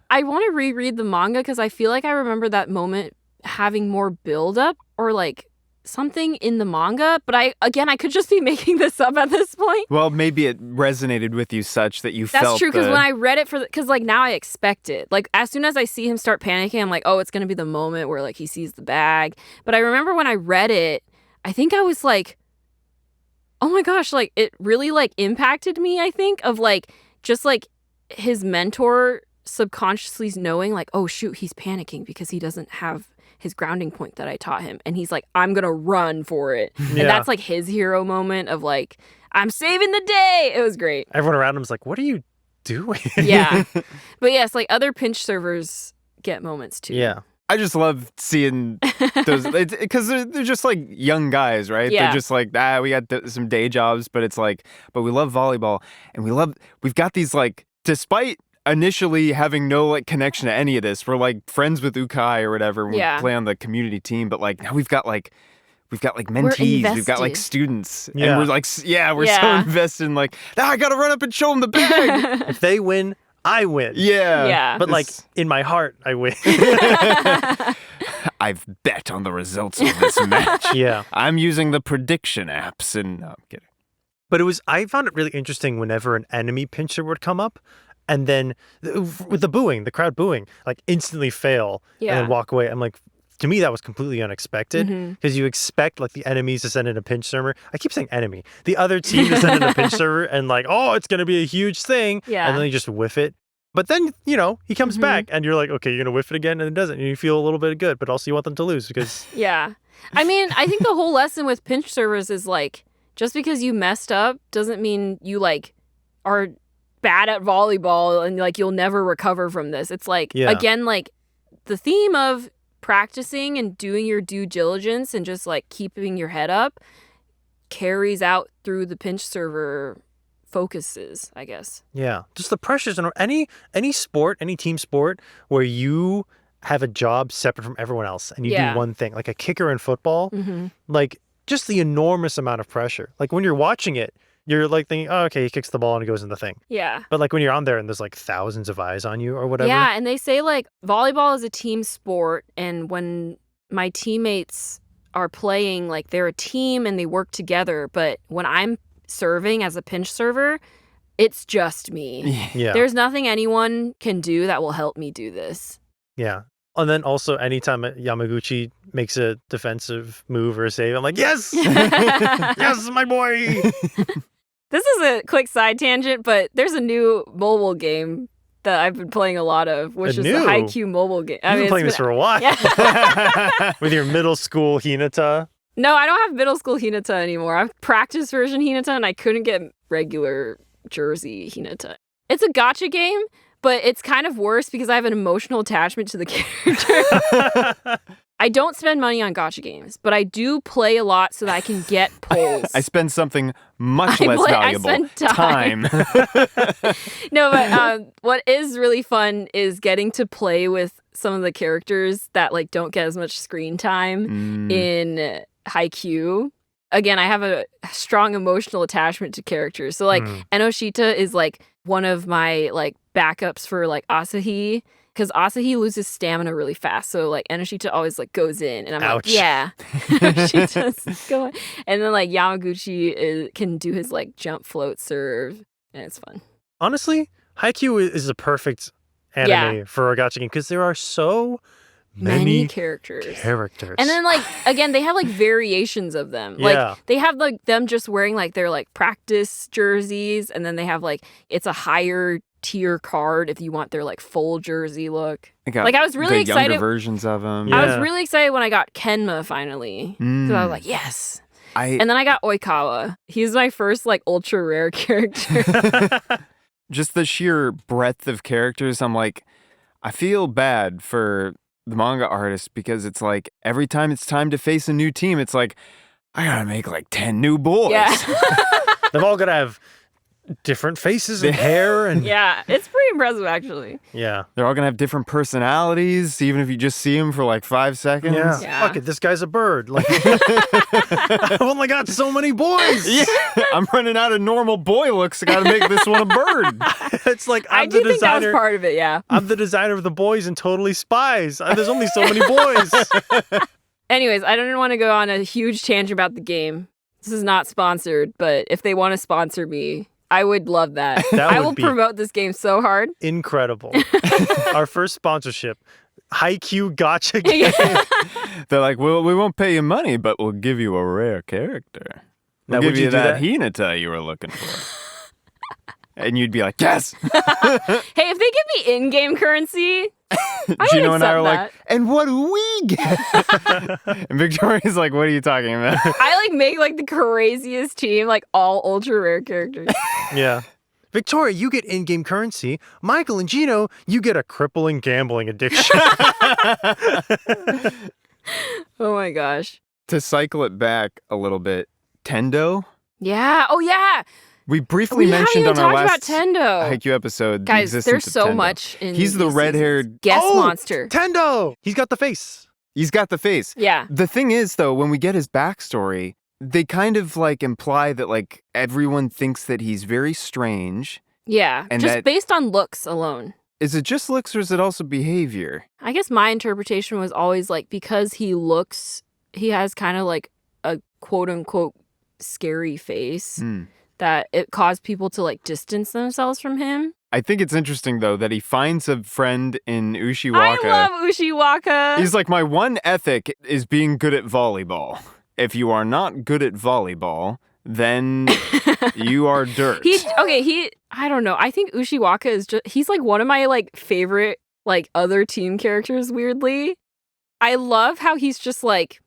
I want to reread the manga because I feel like I remember that moment having more buildup or like something in the manga. But I could just be making this up at this point. well, maybe it resonated with you such that you That's felt true because the- when I read it because like now I expect it. Like as soon as I see him start panicking, I'm like, oh, it's gonna be the moment where like he sees the bag. But I remember when I read it, I think I was like, oh my gosh, like it really like impacted me. I think of like just like his mentor subconsciously knowing like, oh shoot, he's panicking because he doesn't have his grounding point that I taught him, and he's like, I'm gonna run for it. Yeah. And that's like his hero moment of like, I'm saving the day. It was great. Everyone around him is like, what are you doing? Yeah. But yes, like other pinch servers get moments too. Yeah. I just love seeing those because they're just like young guys, right? Yeah. They're just like, we got some day jobs, but it's like, but we love volleyball and we've got these like, despite initially having no like connection to any of this, we're like friends with Ukai or whatever. We Yeah. play on the community team, but like now we've got mentees, we've got like invested. students, Yeah. and we're like, we're so Yeah. invested in like, I gotta run up and show them the bag. If they win, I win. Yeah. Yeah. But like This- in my heart, I win. I've bet on the results of this match. Yeah. I'm using the prediction apps and no, I'm kidding. But I found it really interesting whenever an enemy pincher would come up and then with the booing, the crowd booing, like instantly fail and Yeah. then walk away. I'm like, to me, that was completely unexpected Mhm. because you expect like the enemies to send in a pinch server. I keep saying enemy. The other team to send in a pinch server and like, oh, it's going to be a huge thing. Yeah. And then they just whiff it. But then, he comes Mhm. back and you're like, okay, you're going to whiff it again and it doesn't. And you feel a little bit good, but also you want them to lose because... Yeah. I mean, I think the whole lesson with pinch servers is like, just because you messed up doesn't mean you like are bad at volleyball and like you'll never recover from this. It's like, again, like the theme of practicing and doing your due diligence and just like keeping your head up carries out through the pinch server focuses, I guess. Yeah, just the pressures in any sport, any team sport where you have a job separate from everyone else and you do one thing, like a kicker in football, like just the enormous amount of pressure. Like when you're watching it, you're like thinking, oh, okay, he kicks the ball and it goes in the thing. Yeah. But like when you're on there and there's like thousands of eyes on you or whatever. Yeah, and they say like volleyball is a team sport, and when my teammates are playing, like they're a team and they work together, but when I'm serving as a pinch server, it's just me. Yeah. There's nothing anyone can do that will help me do this. Yeah. And then also anytime Yamaguchi makes a defensive move or a save, I'm like, yes! Yes, my boy! This is a quick side tangent, but there's a new mobile game that I've been playing a lot of, which is the Haikyuu mobile game. You've been playing this for a while. Yeah. With your middle school Hinata. No, I don't have middle school Hinata anymore. I've practiced version Hinata, and I couldn't get regular jersey Hinata. It's a gacha game, but it's kind of worse because I have an emotional attachment to the character. I don't spend money on gacha games, but I do play a lot so that I can get pulls. I spend something much less valuable. I spend time. No, but what is really fun is getting to play with some of the characters that like don't get as much screen time in Haikyuu. Again, I have a strong emotional attachment to characters. So like Enoshita is like one of my like backups for like Asahi, because Asahi loses stamina really fast. So like Enoshita always like goes in and I'm Ouch. like, yeah. She just go in. And then like Yamaguchi can do his like jump float serve and it's fun. Honestly, Haikyuu is a perfect anime for a gacha game because there are so many characters. And then like again, they have like variations of them. Like they have like them just wearing like their like practice jerseys, and then they have like it's a higher tier card if you want their like full jersey look. Like I was really excited. Younger versions of them. I was really excited when I got Kenma finally because I was like, yes. And then I got Oikawa. He's my first like ultra rare character. Just the sheer breadth of characters. I'm like, I feel bad for the manga artist because it's like every time it's time to face a new team, it's like I gotta make like 10 new boys. Yeah. They've all gotta have different faces and hair and yeah, it's pretty impressive actually. Yeah, they're all gonna have different personalities, even if you just see them for like 5 seconds. Yeah. Fuck it, this guy's a bird. Like, I've only got so many boys. Yeah, I'm running out of normal boy looks. I gotta make this one a bird. It's like I do think that was part of it. Yeah, I'm the designer of the boys in Totally Spies. There's only so many boys. Anyways, I don't want to go on a huge tangent about the game. This is not sponsored, but if they want to sponsor me, I would love that. I will promote this game so hard. Incredible. Our first sponsorship, Haikyuu Gacha game. They're like, well, we won't pay you money, but we'll give you a rare character. We'll give you that Hinata you were looking for. And you'd be like, yes! Hey, if they give me in-game currency, Jino and I are like, and what do we get? And Victoria's like, what are you talking about? I like make like the craziest team, like all ultra rare characters. Yeah. Victoria, you get in-game currency. Michael and Jino, you get a crippling gambling addiction. Oh my gosh. To cycle it back a little bit, Tendo? Yeah. Oh yeah. We briefly mentioned on our last Tendo. Haikyuu episode. Guys, the there's existence so of Tendo. much in He's the red-haired guest monster. Tendo! He's got the face. He's got the face. Yeah. The thing is, though, when we get his backstory, they kind of like imply that like everyone thinks that he's very strange. Yeah. And just based on looks alone. Is it just looks or is it also behavior? I guess my interpretation was always like because he has kind of like a quote unquote scary face. That it caused people to like distance themselves from him. I think it's interesting though that he finds a friend in Ushiwaka. I love Ushiwaka. He's like, my one ethic is being good at volleyball. If you are not good at volleyball, then you are dirt. I don't know. I think Ushiwaka is he's like one of my like favorite like other team characters, weirdly. I love how he's just like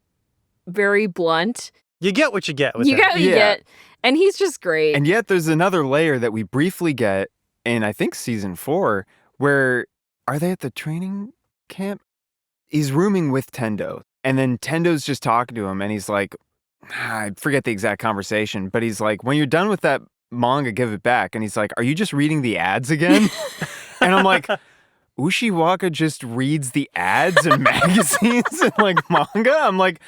very blunt. You get what you get with You him. get what you get. And he's just great. And yet there's another layer that we briefly get in, I think, season 4, where are they at the training camp? He's rooming with Tendo. And then Tendo's just talking to him and he's like, I forget the exact conversation, but he's like, when you're done with that manga, give it back. And he's like, are you just reading the ads again? And I'm like, Ushiwaka just reads the ads in magazines and like manga? I'm like,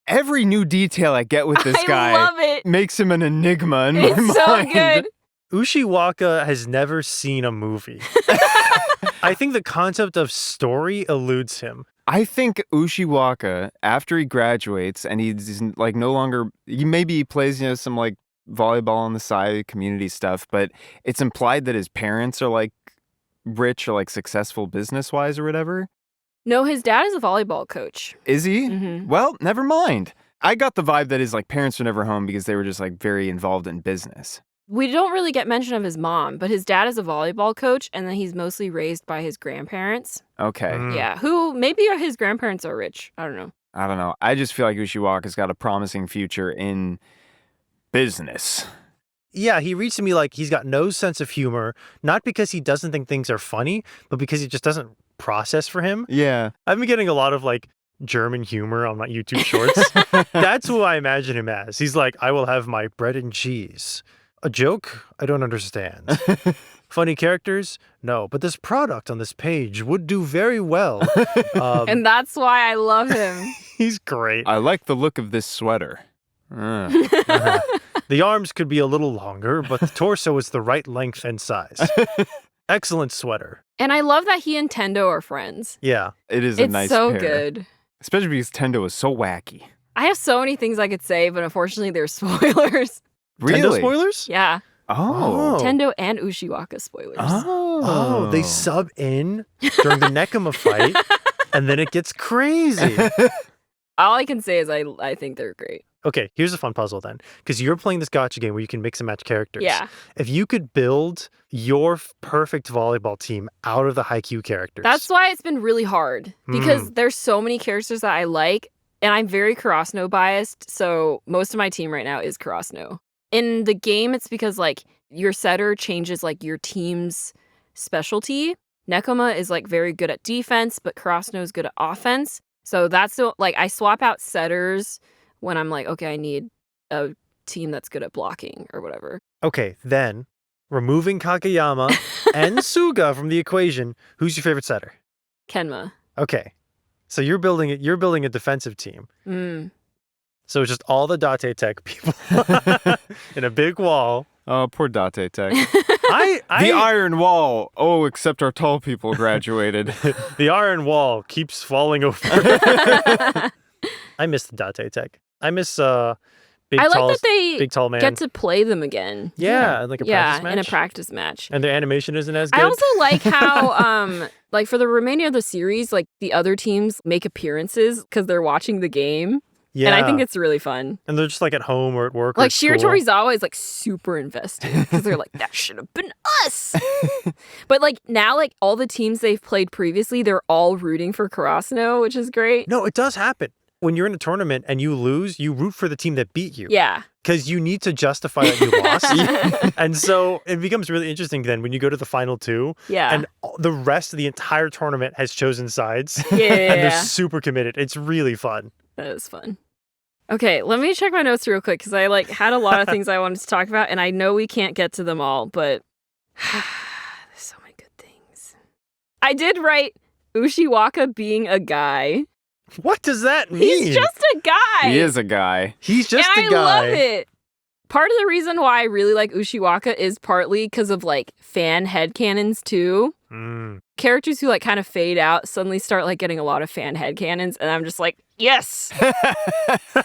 every new detail I get with this guy love it. makes him an enigma in my mind. It's so good. Ushiwaka has never seen a movie. I think the concept of story eludes him. I think Ushiwaka, after he graduates and he's like no longer, maybe he plays, some like volleyball on the side, community stuff, but it's implied that his parents are like rich or like successful business-wise or whatever. No, his dad is a volleyball coach. Is he? Mm-hmm. Well, never mind. I got the vibe that his like parents were never home because they were just like very involved in business. We don't really get mention of his mom, but his dad is a volleyball coach, and then he's mostly raised by his grandparents. Okay. Yeah, who maybe his grandparents are rich. I don't know. I just feel like Ushiwaka's got a promising future in business. Yeah, he reads to me like he's got no sense of humor, not because he doesn't think things are funny, but because it just doesn't process for him. Yeah. I've been getting a lot of like German humor on my YouTube shorts. That's who I imagine him as. He's like, I will have my bread and cheese. A joke? I don't understand. Funny characters? No, but this product on this page would do very well. And that's why I love him. He's great. I like the look of this sweater. The arms could be a little longer, but the torso is the right length and size. Excellent sweater. And I love that he and Tendo are friends. Yeah. It is a It's nice so pair. good. Especially because Tendo is so wacky. I have so many things I could say, but unfortunately there's spoilers. Really? Tendo spoilers? Yeah. Oh. Tendo and Ushiwaka spoilers. Oh, they sub in during the Nekoma fight, and then it gets crazy. All I can say is I think they're great. Okay, here's a fun puzzle then. Because you're playing this gacha game where you can mix and match characters. Yeah. If you could build your perfect volleyball team out of the Haikyuu characters. That's why it's been really hard. Because there's so many characters that I like, and I'm very Kurosno biased, so most of my team right now is Kurosno. In the game, it's because like your setter changes like your team's specialty. Nekoma is like very good at defense, but Kurosno is good at offense. So that's the, like I swap out setters when I'm like, okay, I need a team that's good at blocking or whatever. Okay, then removing Kakeyama and Suga from the equation, who's your favorite setter? Kenma. Okay. So you're building a defensive team. So it's just all the Date Tech people in a big wall. Oh, poor Date Tech. The The iron wall. Oh, except our tall people graduated. the iron wall keeps falling over. I miss the Date Tech. I miss big I like tall, that they big tall man. get to play them again. yeah, like a practice match. in a practice match. And their animation isn't as good. I also like how, like for the remainder of the series, like the other teams make appearances because they're watching the game. Yeah. And I think it's really fun. And they're just like at home or at work. Or Like at school. Shiratorizawa is like super invested because they're like, that should have been us. But like now, like all the teams they've played previously, they're all rooting for Kurosno, which is great. No, it does happen. When you're in a tournament and you lose, you root for the team that beat you. Yeah. Because you need to justify that you lost. And so it becomes really interesting then when you go to the final two. Yeah. And the rest of the entire tournament has chosen sides. Yeah. And they're super committed. It's really fun. That is fun. Okay, let me check my notes real quick because I like had a lot of things I wanted to talk about, and I know we can't get to them all, but there's so many good things. I did write Ushiwaka being a guy. What does that mean? He's just a guy. He is a guy. He's just and a guy. I love it. Part of the reason why I really like Ushiwaka is partly because of like fan headcanons too. Characters who like kind of fade out suddenly start like getting a lot of fan headcanons, and I'm just like, yes,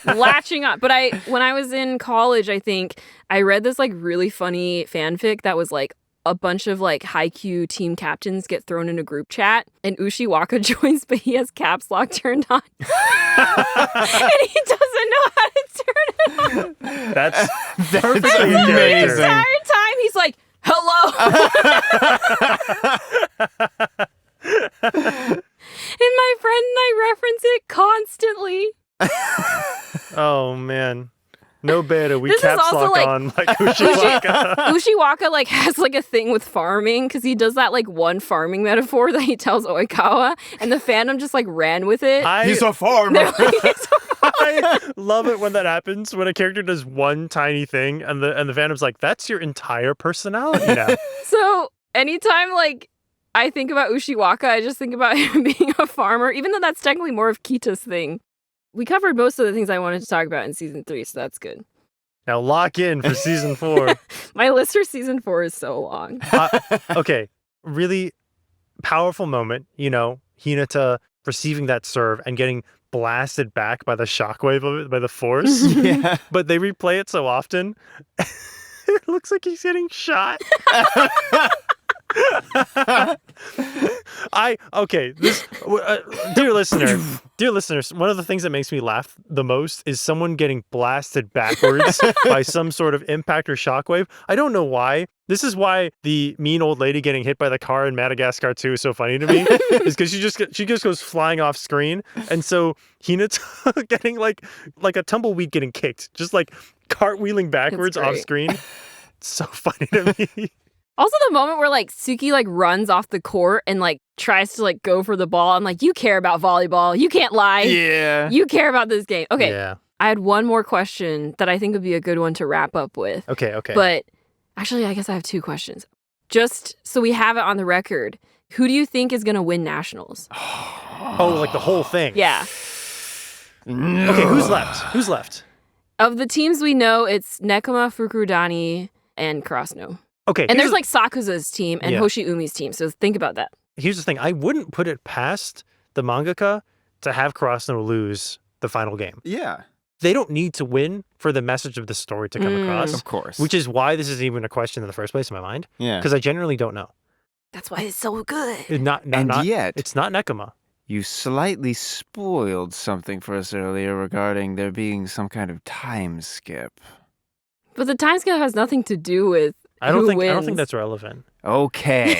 latching on. But when I was in college, I think I read this like really funny fanfic that was like a bunch of like Haikyuu team captains get thrown in a group chat, and Ushiwaka joins, but he has caps lock turned on, and he doesn't know how to turn it That's That's perfectly in The character. entire time he's like, hello. And my friend and I reference it constantly. Oh man. No beta, we This is caps also, lock like, on like Ushiwaka. Ushiwaka like has like a thing with farming because he does that like one farming metaphor that he tells Oikawa, and the fandom just like ran with it. He's a farmer. They're like, "It's a I love it when that happens, when a character does one tiny thing and the fandom's like, that's your entire personality now. So anytime like I think about Ushiwaka, I just think about him being a farmer, even though that's technically more of Kita's thing. We covered most of the things I wanted to talk about in season 3, so that's good. Now lock in for season 4. My list for season 4 is so long. Okay, really powerful moment, you know, Hinata receiving that serve and getting blasted back by the shockwave of it, by the force. Yeah. But they replay it so often, it looks like he's getting shot. Dear listeners, one of the things that makes me laugh the most is someone getting blasted backwards by some sort of impact or shockwave. I don't know why. This is why the mean old lady getting hit by the car in Madagascar 2 is so funny to me. Is because she just goes flying off screen, and so Hinata getting like a tumbleweed getting kicked, just like cartwheeling backwards off great. screen. It's so funny to me. Also, the moment where like Tsukki like runs off the court and like tries to like go for the ball. I'm like, you care about volleyball. You can't lie. Yeah. You care about this game. Okay. Yeah. I had one more question that I think would be a good one to wrap up with. Okay. But actually, I guess I have 2 questions. Just so we have it on the record, who do you think is going to win nationals? Oh, like the whole thing. Yeah. Okay, who's left? Of the teams we know, it's Nekoma, Fukudani, and Krasno. Okay. And there's like Sakuza's team and Yeah. Hoshiumi's team, so think about that. Here's the thing. I wouldn't put it past the mangaka to have Krasno lose the final game. Yeah. They don't need to win for the message of the story to come across, Of course. which is why this is even a question in the first place in my mind, yeah. because I genuinely don't know. That's why it's so good. It's not Yet it's not Nekoma. you slightly spoiled something for us earlier regarding there being some kind of time skip. But the time scale has nothing to do with I don't who think wins. that's relevant. Okay.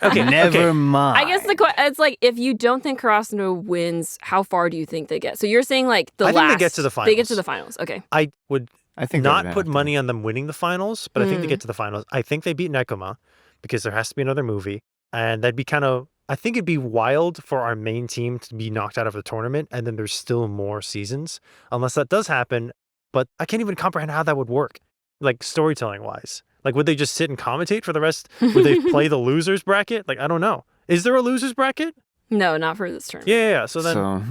Okay, Never mind. I guess it's like if you don't think Krasno wins, how far do you think they get? So you're saying like I think they get to the They get finals. to the finals. Okay. I would I think they not would put have money on them winning the finals, but I think they Mm. get to the finals. I think they beat Nekoma because there has to be another movie, and that'd be kind of. I think it'd be wild for our main team to be knocked out of the tournament, and then there's still more seasons, unless that does happen. But I can't even comprehend how that would work, like storytelling wise. Like, would they just sit and commentate for the rest? Would they play the losers bracket? Like, I don't know. Is there a losers bracket? No, not for this turn. Yeah. So then, So,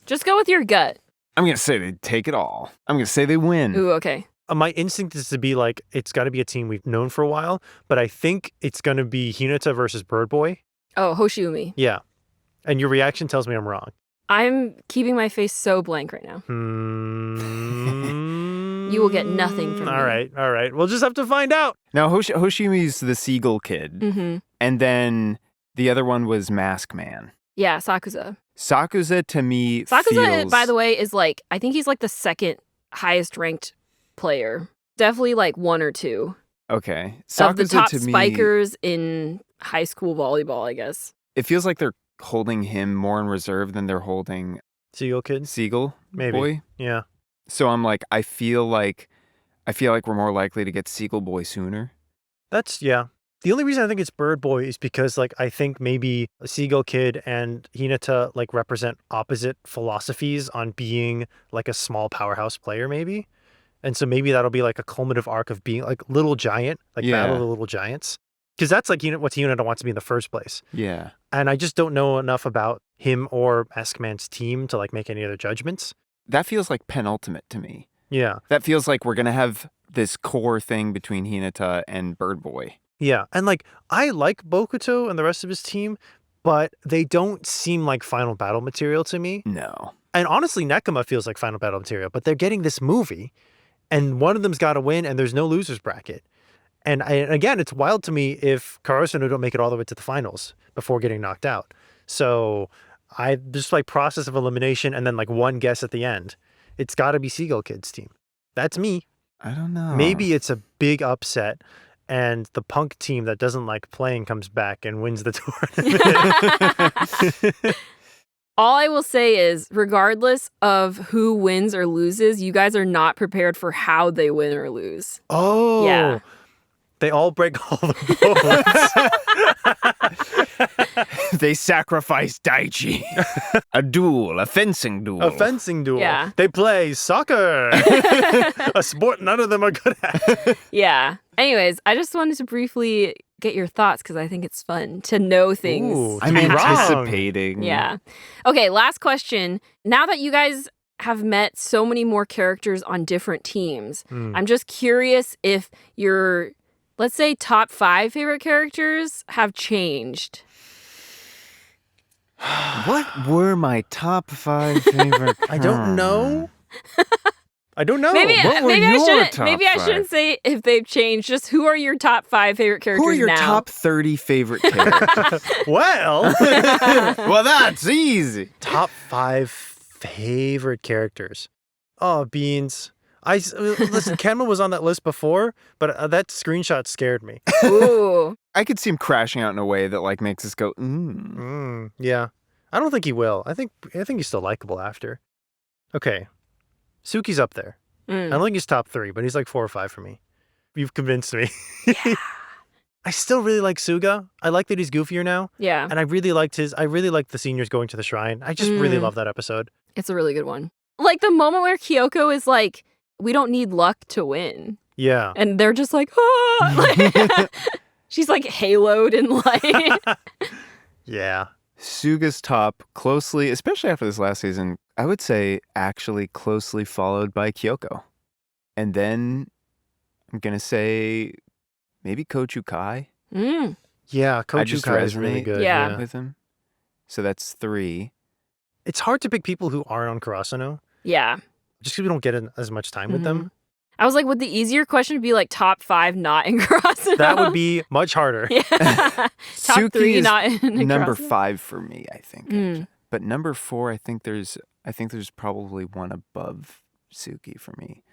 Just go with your gut. I'm going to say they take it all. I'm going to say they win. Ooh, okay. my instinct is to be like, it's got to be a team we've known for a while, but I think it's going to be Hinata versus Bird Boy. Oh, Hoshiumi. Yeah. And your reaction tells me I'm wrong. I'm keeping my face so blank right now. You will get nothing from me. All right. We'll just have to find out. Now, Hoshiumi's the Seagull Kid. Mm-hmm. And then the other one was Mask Man. Yeah, Sakuza. Sakuza, to me, Sakuza, feels... by the way, is like, I think he's like the second highest ranked player. Definitely like 1 or 2. Okay. Of the Sakuza, top to me, spikers in high school volleyball, I guess. it feels like they're holding him more in reserve than they're holding Seagull Kid? Seagull Maybe. Boy. Yeah. So I'm like, I feel like we're more likely to get Seagull Boy sooner. Yeah. The only reason I think it's Bird Boy is because, like, I think maybe Seagull Kid and Hinata, like, represent opposite philosophies on being, like, a small powerhouse player, maybe. And so maybe that'll be, like, a culminative arc of being, like, Little Giant, like, Yeah. Battle of the Little Giants. Because that's, like, what Hinata wants to be in the first place. Yeah. And I just don't know enough about him or Maskman's team to, like, make any other judgments. That feels like penultimate to me. Yeah. That feels like we're going to have this core thing between Hinata and Bird Boy. Yeah. And, like, I like Bokuto and the rest of his team, but they don't seem like final battle material to me. No. And honestly, Nekoma feels like final battle material, but they're getting this movie, and one of them's got to win, and there's no losers bracket. And again, it's wild to me if Karasuno don't make it all the way to the finals before getting knocked out. So just like process of elimination and then like one guess at the end. It's got to be Seagull Kid's team. That's me. I don't know. Maybe it's a big upset and the punk team that doesn't like playing comes back and wins the tournament. All I will say is, regardless of who wins or loses, you guys are not prepared for how they win or lose. Oh. Yeah. They all break all the bones. They sacrifice Daichi. A duel, a fencing duel. A fencing duel. Yeah. They play soccer. A sport none of them are good at. Yeah. Anyways, I just wanted to briefly get your thoughts because I think it's fun to know things. Ooh, I'm to be wrong. anticipating. Yeah. Okay, last question. Now that you guys have met so many more characters on different teams, I'm just curious if your, let's say, top 5 favorite characters have changed. What were my top 5 favorite? I don't know. I don't know. Maybe what were maybe I your shouldn't top maybe I 5? shouldn't say if they've changed. Just who are your top 5 favorite characters Who are your now? top 30 favorite characters? Well, Well, that's easy. top 5 favorite characters. Oh, beans. Listen, Kenma was on that list before, but that screenshot scared me. Ooh. I could see him crashing out in a way that like makes us go, Yeah. I don't think he will. I think he's still likable after. Okay. Suki's up there. I don't think he's top 3, but he's like 4 or 5 for me. You've convinced me. Yeah. I still really like Suga. I like that he's goofier now. Yeah. And I really liked the seniors going to the shrine. I just really love that episode. It's a really good one. Like the moment where Kyoko is like, we don't need luck to win. Yeah. And they're just like, ah! Like, she's like haloed in light. Yeah. Suga's top closely, especially after this last season, I would say actually closely followed by Kyoko. And then I'm going to say maybe Kochu Kai. Yeah, I Coach just Ukai is really resonate good. Yeah. with him. So that's 3. It's hard to pick people who aren't on Karasuno, Yeah. just because we don't get as much time with them. I was like, would the easier question be like top 5 not in Karasuno? That would be much harder. Yeah. Top Suki 3 is not in number Karasuno? 5 for me, I think. But number 4, I think there's probably one above Suki for me.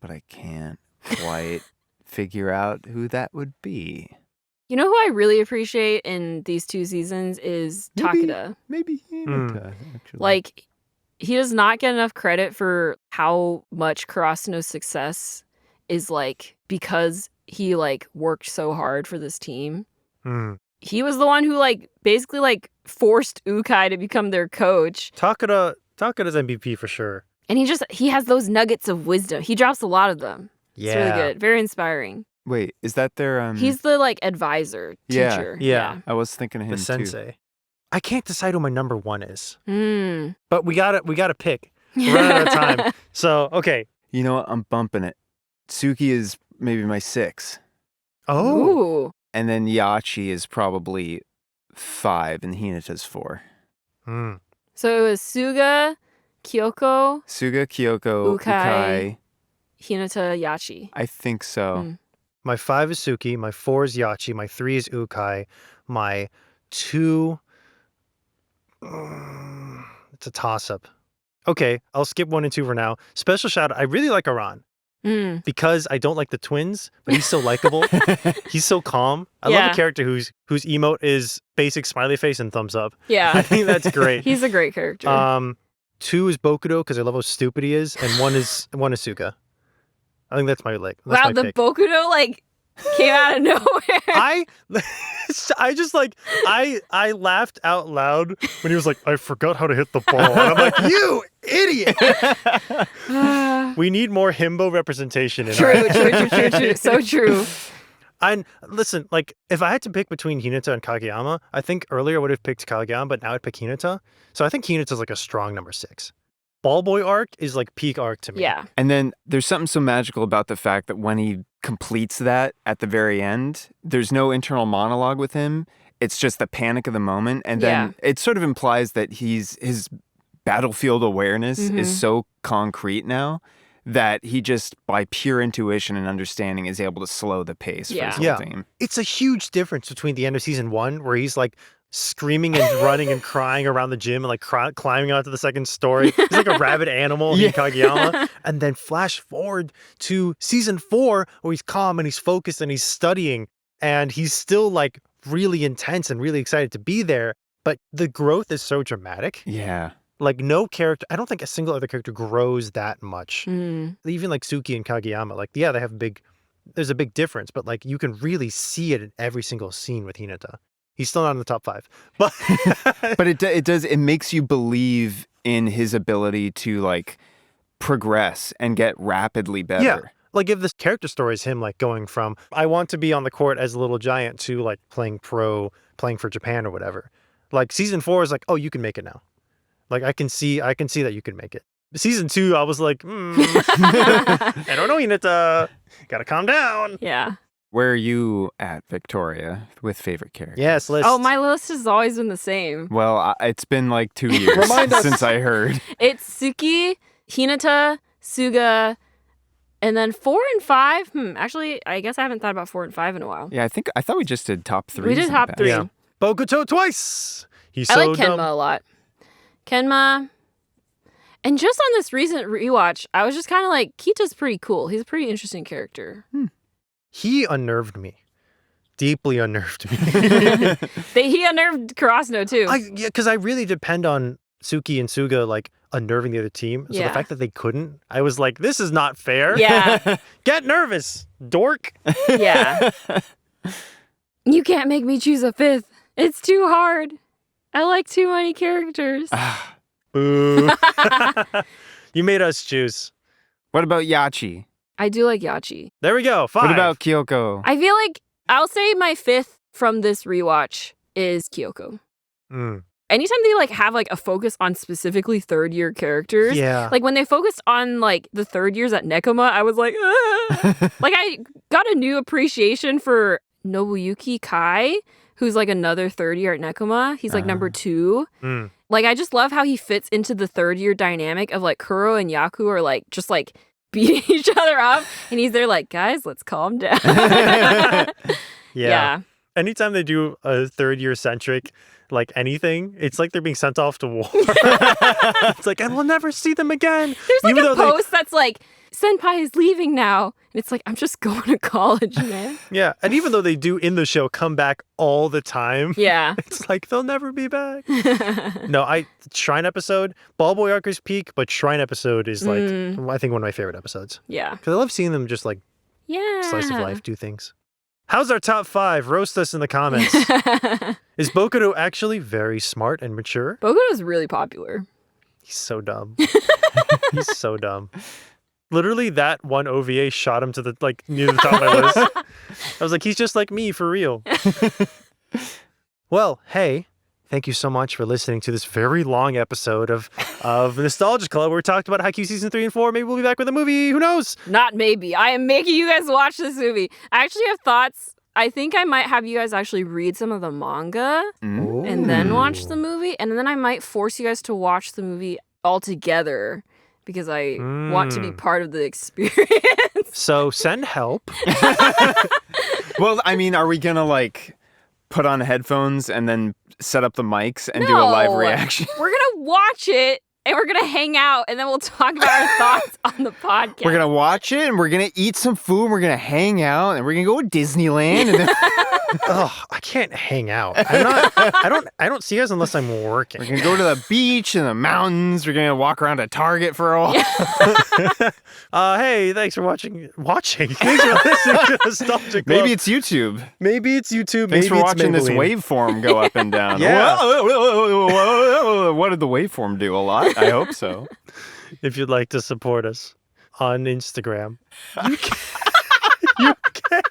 But I can't quite figure out who that would be. You know who I really appreciate in these 2 seasons is Takeda. Maybe Hinata, actually. Like, he does not get enough credit for how much Karasuno's success is like because he like worked so hard for this team. He was the one who like basically like forced Ukai to become their coach. Takeda's MVP for sure. And he has those nuggets of wisdom. He drops a lot of them. Yeah. It's really good. Very inspiring. Wait, is that their He's the like advisor, Yeah. teacher. Yeah. I was thinking of him The sensei. I can't decide who my number 1 is. But we gotta pick. We're running out of time. So, okay. You know what? I'm bumping it. Tsuki is maybe my 6. Oh. Ooh. And then Yachi is probably 5 and Hinata's 4. So it was Suga, Kyoko, Suga, Kyoko, Ukai. Hinata, Yachi. I think so. My 5 is Suki. My 4 is Yachi. My 3 is Ukai. My 2... it's a toss-up. Okay, I'll skip 1 and 2 for now. Special shout out. I really like Aran. Because I don't like the twins, but he's so likable. He's so calm. I love a character whose emote is basic smiley face and thumbs up. Yeah. I think that's great. He's a great character. 2 is Bokudo because I love how stupid he is, and 1 is Suga. I think that's my wow, my the pick. Bokudo like came out of nowhere. I just like I laughed out loud when he was like, I forgot how to hit the ball. And I'm like, you idiot. We need more himbo representation in True. So true. And listen, like if I had to pick between Hinata and Kageyama, I think earlier I would have picked Kageyama, but now I'd pick Hinata. So I think Hinata's like a strong number 6. Ball Boy arc is like peak arc to me. Yeah. And then there's something so magical about the fact that when he completes that at the very end, there's no internal monologue with him. It's just the panic of the moment. And then it sort of implies that his battlefield awareness is so concrete now that he just, by pure intuition and understanding, is able to slow the pace for his whole team. It's a huge difference between the end of season 1, where he's like screaming and running and crying around the gym and like climbing onto the second story. He's like a rabid animal in Kageyama. And then flash forward to season 4 where he's calm and he's focused and he's studying and he's still like really intense and really excited to be there. But the growth is so dramatic. Yeah. Like no character, I don't think a single other character grows that much. Mm. Even like Tsukki and Kageyama, like, yeah, they have there's a big difference, but like you can really see it in every single scene with Hinata. He's still not in the top 5, but But it makes you believe in his ability to like progress and get rapidly better. Yeah. Like if this character story is him like going from I want to be on the court as a little giant to like playing pro, playing for Japan or whatever. Like season 4 is like, oh, you can make it now. Like I can see that you can make it. Season 2, I was like, I don't know, Hinata. Gotta calm down. Yeah. Where are you at, Victoria, with favorite characters? Yes, list. Oh, my list has always been the same. Well, it's been like 2 years Remind us. since I heard. It's Tsukki, Hinata, Suga, and then 4 and 5. Actually, I guess I haven't thought about 4 and 5 in a while. Yeah, I thought we just did top 3. We did top 3. Yeah. Bokuto twice. He's I so like Kenma dumb. a lot. Kenma. And just on this recent rewatch, I was just kind of like, Kita's pretty cool. He's a pretty interesting character. He unnerved me. Deeply unnerved me. He unnerved Karasuno too. Yeah, because I really depend on Tsukki and Suga like unnerving the other team. So Yeah. the fact that they couldn't, I was like, this is not fair. Yeah. Get nervous, dork. Yeah. You can't make me choose a 5th. It's too hard. I like too many characters. Boo. You made us choose. What about Yachi? I do like Yachi. There we go. 5. What about Kyoko? I feel like I'll say my 5th from this rewatch is Kyoko. Anytime they like have like a focus on specifically 3rd year characters, Yeah. like when they focused on like the 3rd years at Nekoma, I was like, like I got a new appreciation for Nobuyuki Kai, who's like another 3rd year at Nekoma. He's like number 2. Like I just love how he fits into the 3rd year dynamic of like Kuro and Yaku are like just like beating each other up, and he's there like, guys, let's calm down. Yeah. Anytime they do a 3rd year centric, like anything, it's like they're being sent off to war. It's like, and we'll never see them again. There's like Even a though post that's like, Senpai is leaving now. And it's like, I'm just going to college, man. Yeah, and even though they do in the show come back all the time, Yeah. it's like they'll never be back. No, Shrine episode, Ball Boy Arc is peak, but Shrine episode is like, I think one of my favorite episodes. Yeah. Because I love seeing them just like Yeah. slice of life, do things. How's our top 5? Roast us in the comments. Is Bokuto actually very smart and mature? Bokuto's really popular. He's so dumb. He's so dumb. Literally, that one OVA shot him to the like near the top of my list. I was like, he's just like me for real. Well, hey, thank you so much for listening to this very long episode of Nostalgia Club where we talked about Haikyuu season 3 and 4. Maybe we'll be back with a movie. Who knows? Not maybe. I am making you guys watch this movie. I actually have thoughts. I think I might have you guys actually read some of the manga and then watch the movie. And then I might force you guys to watch the movie all together because I want to be part of the experience. So send help. Well, I mean, are we gonna like put on headphones and then set up the mics and do a live No. reaction? We're going to watch it and we're going to hang out and then we'll talk about our thoughts on the podcast. We're gonna watch it and we're gonna eat some food and we're gonna hang out and we're gonna go to Disneyland and then Oh, I can't hang out. I don't see you guys unless I'm working. we're gonna go to the beach and the mountains. We're gonna walk around to Target for a while. Hey, thanks for watching. Thanks for listening to Nostalgia Club. Maybe it's YouTube. Maybe it's YouTube. Thanks maybe for it's watching this Maybelline. waveform go up and down. Yeah. What did the waveform do? A lot? I hope so. If you'd like to support us on Instagram, you can.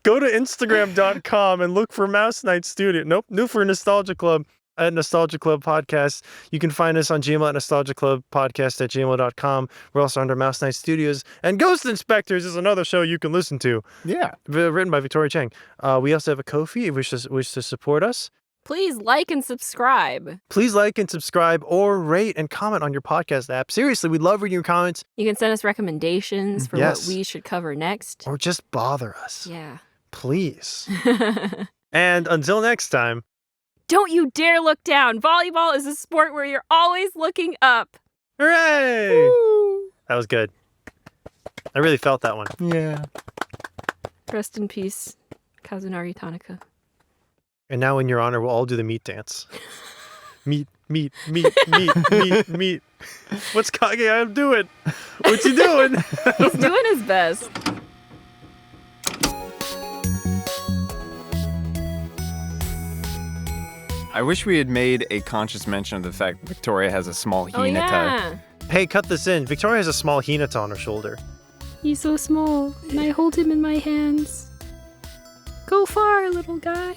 Go to Instagram.com and look for MouseKnight Studio. Nope, look for Nostalgia Club at Nostalgia Club Podcast. You can find us on Gmail at nostalgiaclubpodcast@gmail.com. We're also under MouseKnight Studios. And Ghost Inspectors is another show you can listen to, Yeah. written by Victoria Cheng. We also have a Ko-fi if you wish to support us. Please like and subscribe. Please like and subscribe or rate and comment on your podcast app. Seriously, we'd love reading your comments You can send us recommendations for Yes. what we should cover next. or just bother us. Yeah. Please. And until next time, Don't you dare look down. Volleyball is a sport where you're always looking up. Hooray! Woo. That was good. I really felt that one. Yeah. Rest in peace, Kazunari Tanaka. And now, in your honor, we'll all do the meat dance. Meat, meat, meat, meat, meat, meat. What's Kage doing? What's he doing? He's doing his best. I wish we had made a conscious mention of the fact that Victoria has a small Hinata. Oh, yeah. Hey, cut this in. Victoria has a small Hinata on her shoulder. He's so small, and I hold him in my hands. Go far, little guy.